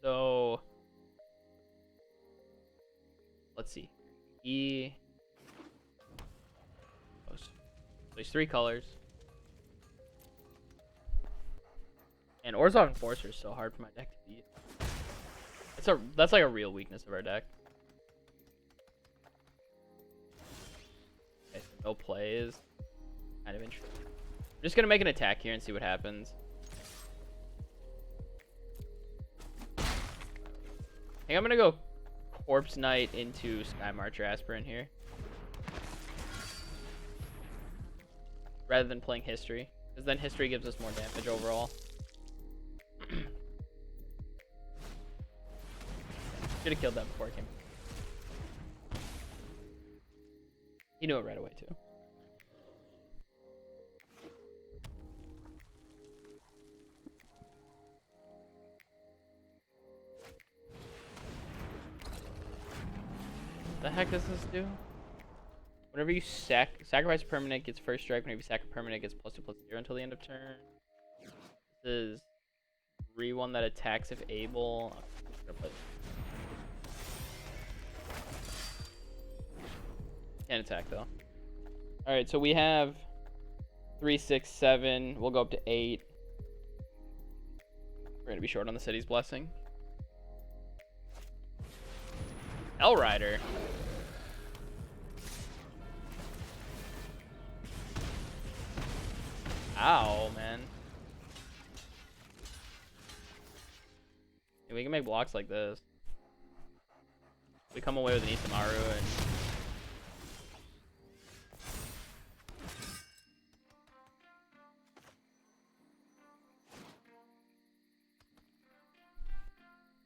So let's see. So there's 3 colors. And Orzhov Enforcer is so hard for my deck to beat. That's like a real weakness of our deck. Okay, so no play is kind of interesting. I'm just gonna make an attack here and see what happens. I think I'm gonna go Corpse Knight into Sky Marcher Aspirant here, rather than playing History, because then History gives us more damage overall. Should have killed that before it came. He knew it right away too. What the heck does this do? Whenever you sacrifice a permanent, gets first strike. Whenever you sack a permanent, gets +2/+0 until the end of turn. This is 3/1 that attacks if able. I'm gonna play this. Can't attack though. Alright, so we have 3, 6, 7. We'll go up to 8. We're gonna be short on the City's Blessing. Hell Rider. Ow, man. Yeah, we can make blocks like this. We come away with an Isamaru and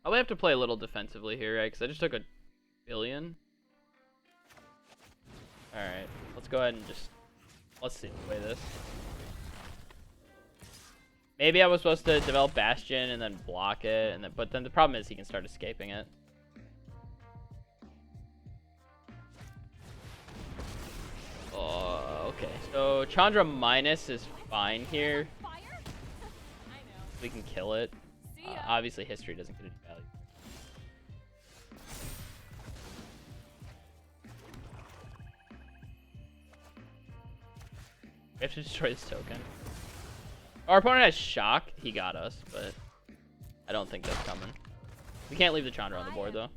I would have to play a little defensively here, right? Because I just took a billion. Alright, let's go ahead and let's see play this. Maybe I was supposed to develop Bastion and then block it, but then the problem is he can start escaping it. Oh, okay. So Chandra minus is fine here. We can kill it. Obviously, History doesn't get any value. We have to destroy this token. Our opponent has Shock. He got us, but I don't think that's coming. We can't leave the Chandra on the board, though.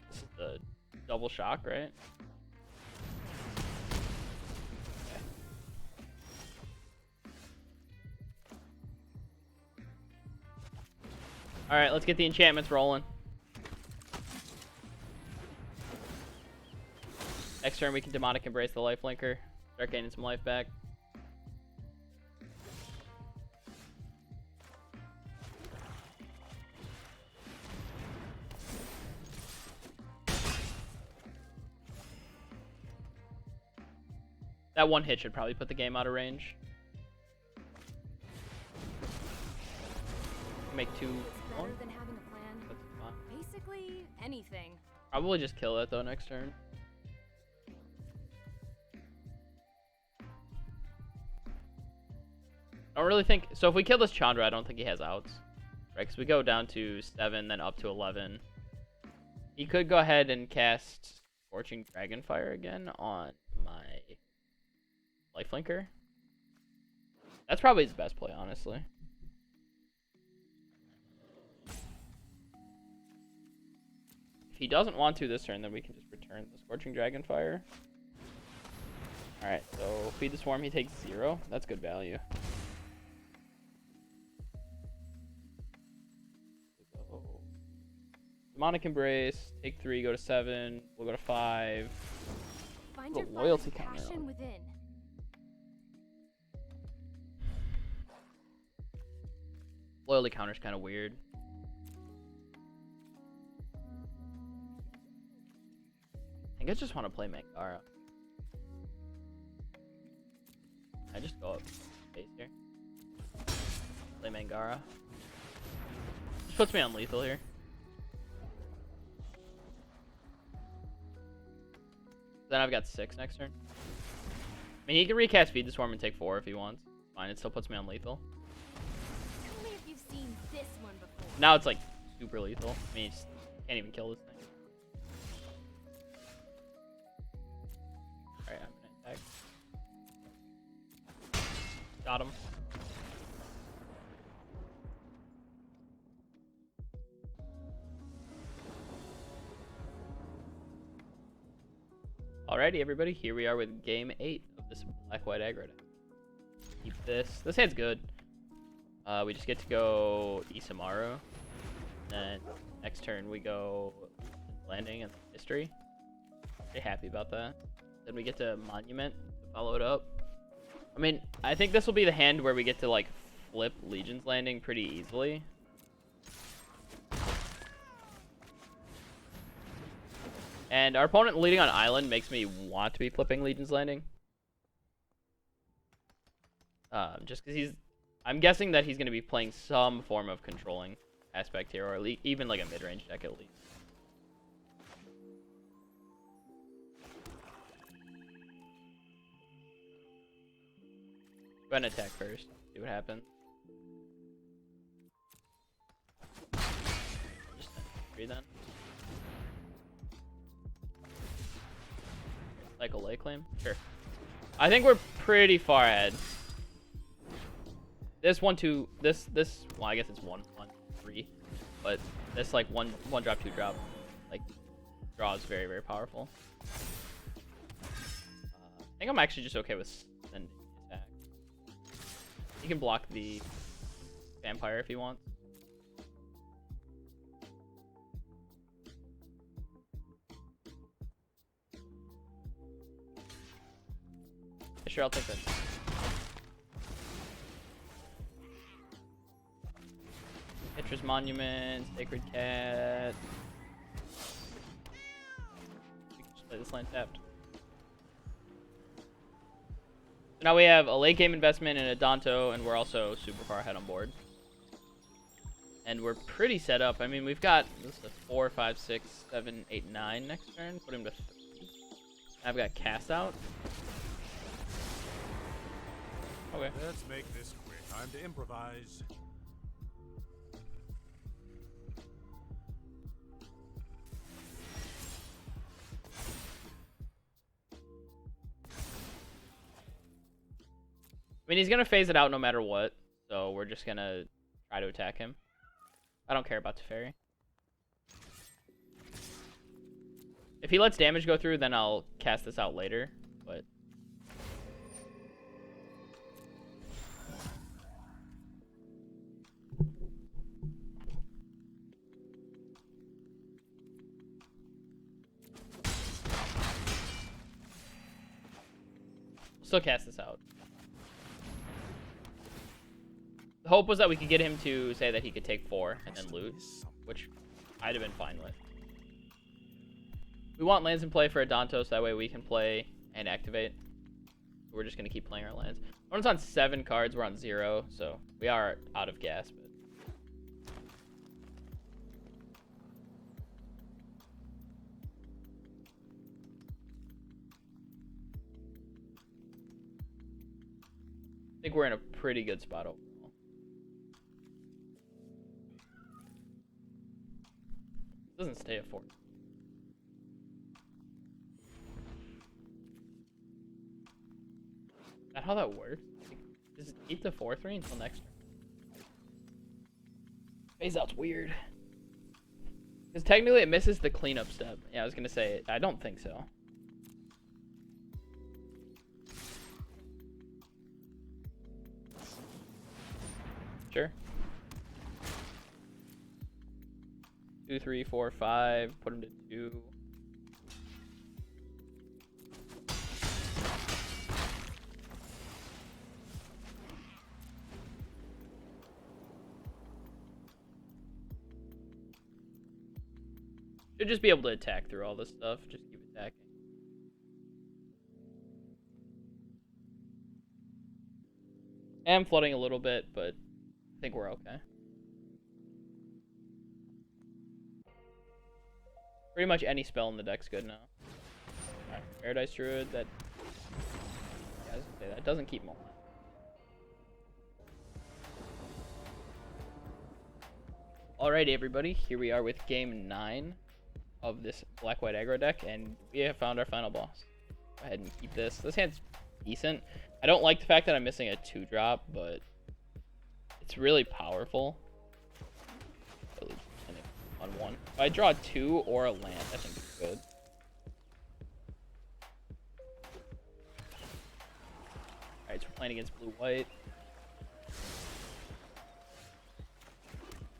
This is the double Shock, right? Alright, let's get the enchantments rolling. Next turn we can Demonic Embrace the Lifelinker. Start gaining some life back. That one hit should probably put the game out of range. Make 2. Better than having a plan. Basically anything. Probably just kill it though next turn. I don't really think so. If we kill this Chandra, I don't think he has outs, right? Because we go down to 7, then up to 11. He could go ahead and cast Scorching Dragonfire again on my Lifelinker. That's probably his best play, honestly. If he doesn't want to this turn, then we can just return the Scorching Dragonfire. Alright, so feed the Swarm, he takes 0. That's good value. Demonic Embrace, take 3, go to 7, we'll go to 5. Find Put your loyalty passion counter on. within. Loyalty counter's kind of weird. I think I just want to play Mangara. I just go up base here. Play Mangara. Just puts me on lethal here. Then I've got 6 next turn. mean, he can recast Feed the Swarm and take 4 if he wants. Fine, it still puts me on lethal. Tell me if you've seen this one before. Now it's like super lethal. I mean, he just can't even kill this thing. Alright, I'm gonna attack. Got him. Alrighty, everybody, here we are with game 8 of this black-white aggro deck. Keep this. This hand's good. We just get to go Isamaru. Then next turn we go landing and history. Pretty happy about that. Then we get to Monument to follow it up. I mean, I think this will be the hand where we get to like flip Legion's Landing pretty easily. And our opponent leading on Island makes me want to be flipping Legion's Landing. Just because I'm guessing that he's going to be playing some form of controlling aspect here, or even like a mid-range deck at least. Go ahead and attack first. See what happens. Just breathe then. Cycle lay claim? Sure. I think we're pretty far ahead. This 1-2, well, I guess it's 1-1-3, but this like one drop, 2 drop, like draw is very, very powerful. I think I'm actually just okay with sending the attack. He can block the vampire if he wants. Sure, I'll take that. Citrus Monument, Sacred Cat. We can just play this land tapped. So now we have a late game investment in a Danto, and we're also super far ahead on board. And we're pretty set up. I mean, we've got this is a 4, 5, 6, 7, 8, 9 next turn. Put him to 3. I've got cast out. Okay. Let's make this quick. Time to improvise. I mean, he's going to phase it out no matter what, so we're just going to try to attack him. I don't care about Teferi. If he lets damage go through, then I'll cast this out later, but... Still cast this out. The hope was that we could get him to say that he could take 4 and then loot, which I'd have been fine with. We want lands in play for a Danto, so that way we can play and activate. We're just going to keep playing our lands. Opponent's on 7 cards, we're on 0, so we are out of gas. But... I think we're in a pretty good spot overall. Doesn't stay at 4. Is that how that works? Does it keep the 4/3 until next turn? Phase out's weird. Because technically it misses the cleanup step. Yeah, I was gonna say, I don't think so. Sure. 2, 3, 4, 5. Put him to 2. Should just be able to attack through all this stuff. Just keep attacking. I am flooding a little bit, but I think we're okay. Pretty much any spell in the deck's good now. Alright, Paradise Druid, that I was gonna say that doesn't keep them alive. Alrighty, everybody, here we are with game 9 of this black-white aggro deck, and we have found our final boss. Go ahead and keep this. This hand's decent. I don't like the fact that I'm missing a 2-drop, but it's really powerful. Really on 1. If I draw 2 or a land, I think it's good. Alright, so we're playing against blue-white.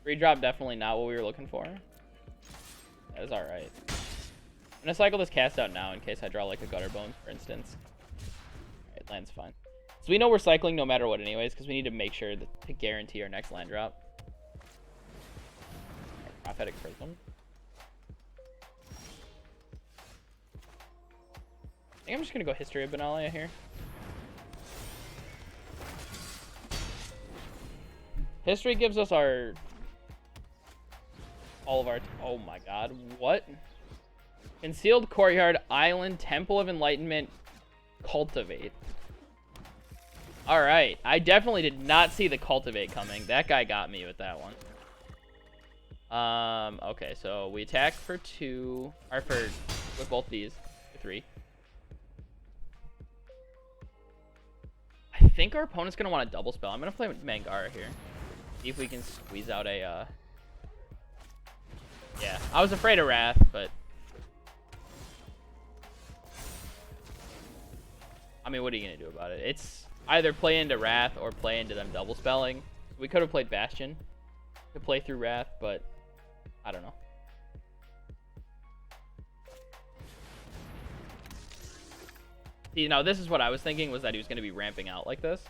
3-drop, definitely not what we were looking for. That is alright. I'm gonna cycle this cast out now in case I draw like a Gutter Bones, for instance. Alright, land's fine. So we know we're cycling no matter what anyways, because we need to make sure to guarantee our next land drop. Alright, Prophetic Prism. I think I'm just gonna go History of Benalia here. History gives us our... all of our... oh my god, what? Concealed Courtyard, Island, Temple of Enlightenment, Cultivate. Alright, I definitely did not see the Cultivate coming. That guy got me with that one. Okay, so we attack for 2, or for, with both these, for 3. I think our opponent's going to want a double spell. I'm going to play with Mangara here. See if we can squeeze out a, yeah, I was afraid of Wrath, but... I mean, what are you going to do about it? It's either play into Wrath or play into them double spelling. We could have played Bastion to play through Wrath, but I don't know. See, now this is what I was thinking, was that he was going to be ramping out like this.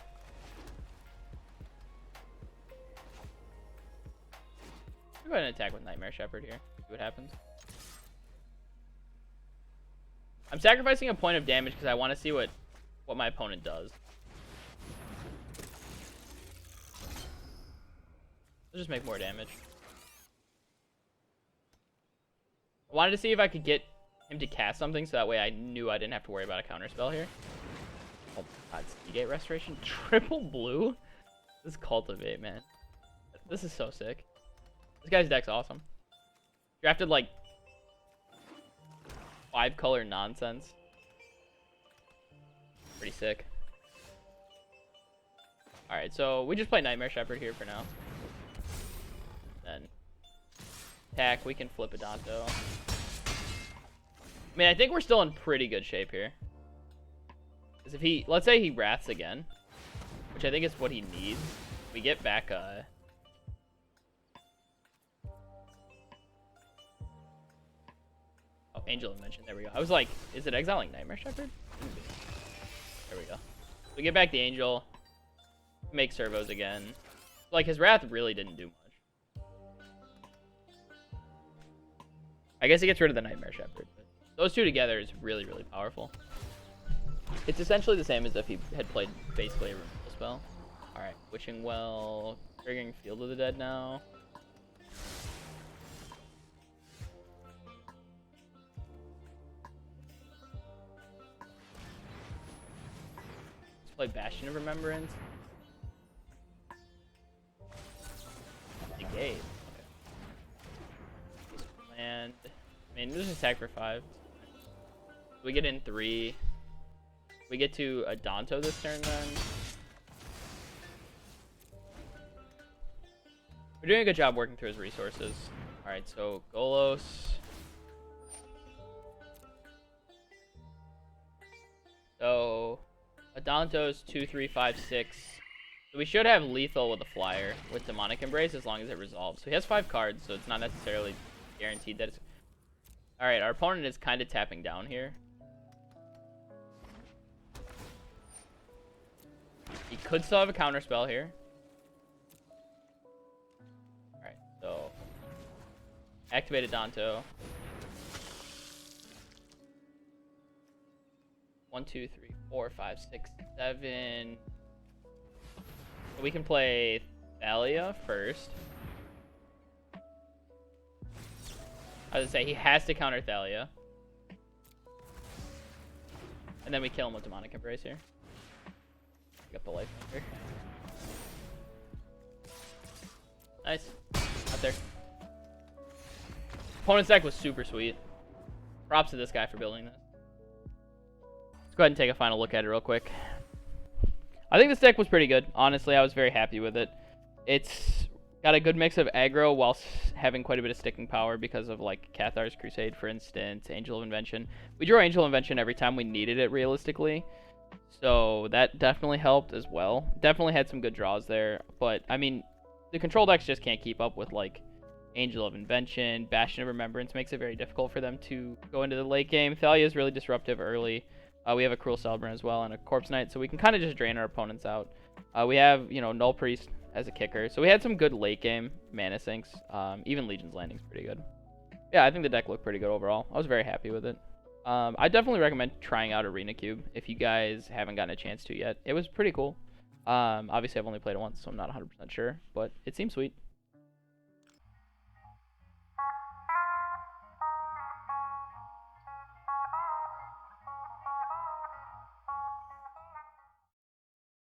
Go ahead and attack with Nightmare Shepherd here. See what happens. I'm sacrificing a point of damage because I want to see what my opponent does. Let's just make more damage. I wanted to see if I could get him to cast something so that way I knew I didn't have to worry about a counter spell here. Oh my god, Seagate Restoration. Triple blue? This is Cultivate, man. This is so sick. This guy's deck's awesome. Drafted like 5-color nonsense. Pretty sick. Alright, so we just play Nightmare Shepherd here for now. Then attack, we can flip a Danto. I mean, I think we're still in pretty good shape here. Because if he, let's say he Wraths again, which I think is what he needs, we get back oh, Angel of Mention, there we go. I was like, is it exiling Nightmare Shepherd? There we go. We get back the Angel, make servos again. Like, his Wrath really didn't do much. I guess he gets rid of the Nightmare Shepherd. But those two together is really, really powerful. It's essentially the same as if he had played basically a removal spell. Alright, Wishing Well, triggering Field of the Dead now. Let's play Bastion of Remembrance. Negate. Okay. And I mean, this is attack for 5. We get in 3. We get to a Danto this turn then. We're doing a good job working through his resources. Alright, so Golos. So Adanto's 2, 3, 5, 6. So we should have lethal with a flyer with Demonic Embrace as long as it resolves. So he has 5 cards, so it's not necessarily guaranteed that it's... Alright, our opponent is kind of tapping down here. He could still have a counter spell here. Alright, so activate a Danto. 1, 2, 3, 4, 5, 6, 7. So we can play Thalia first. I was gonna say, he has to counter Thalia. And then we kill him with Demonic Embrace here. Got the life here. Nice. Out there. Opponent's deck was super sweet. Props to this guy for building this. Let's go ahead and take a final look at it real quick. I think this deck was pretty good. Honestly, I was very happy with it. It's got a good mix of aggro while having quite a bit of sticking power because of like Cathar's Crusade, for instance, Angel of Invention. We drew Angel of Invention every time we needed it realistically. So that definitely helped as well. Definitely had some good draws there. But, I mean, the control decks just can't keep up with like Angel of Invention. Bastion of Remembrance makes it very difficult for them to go into the late game. Thalia is really disruptive early. We have a Cruel Celebrant as well and a Corpse Knight, so we can kind of just drain our opponents out. We have, Null Priest as a kicker. So we had some good late game mana sinks. Even Legion's Landing's pretty good. Yeah, I think the deck looked pretty good overall. I was very happy with it. I definitely recommend trying out Arena Cube if you guys haven't gotten a chance to yet. It was pretty cool. Obviously, I've only played it once, so I'm not 100% sure, but it seems sweet.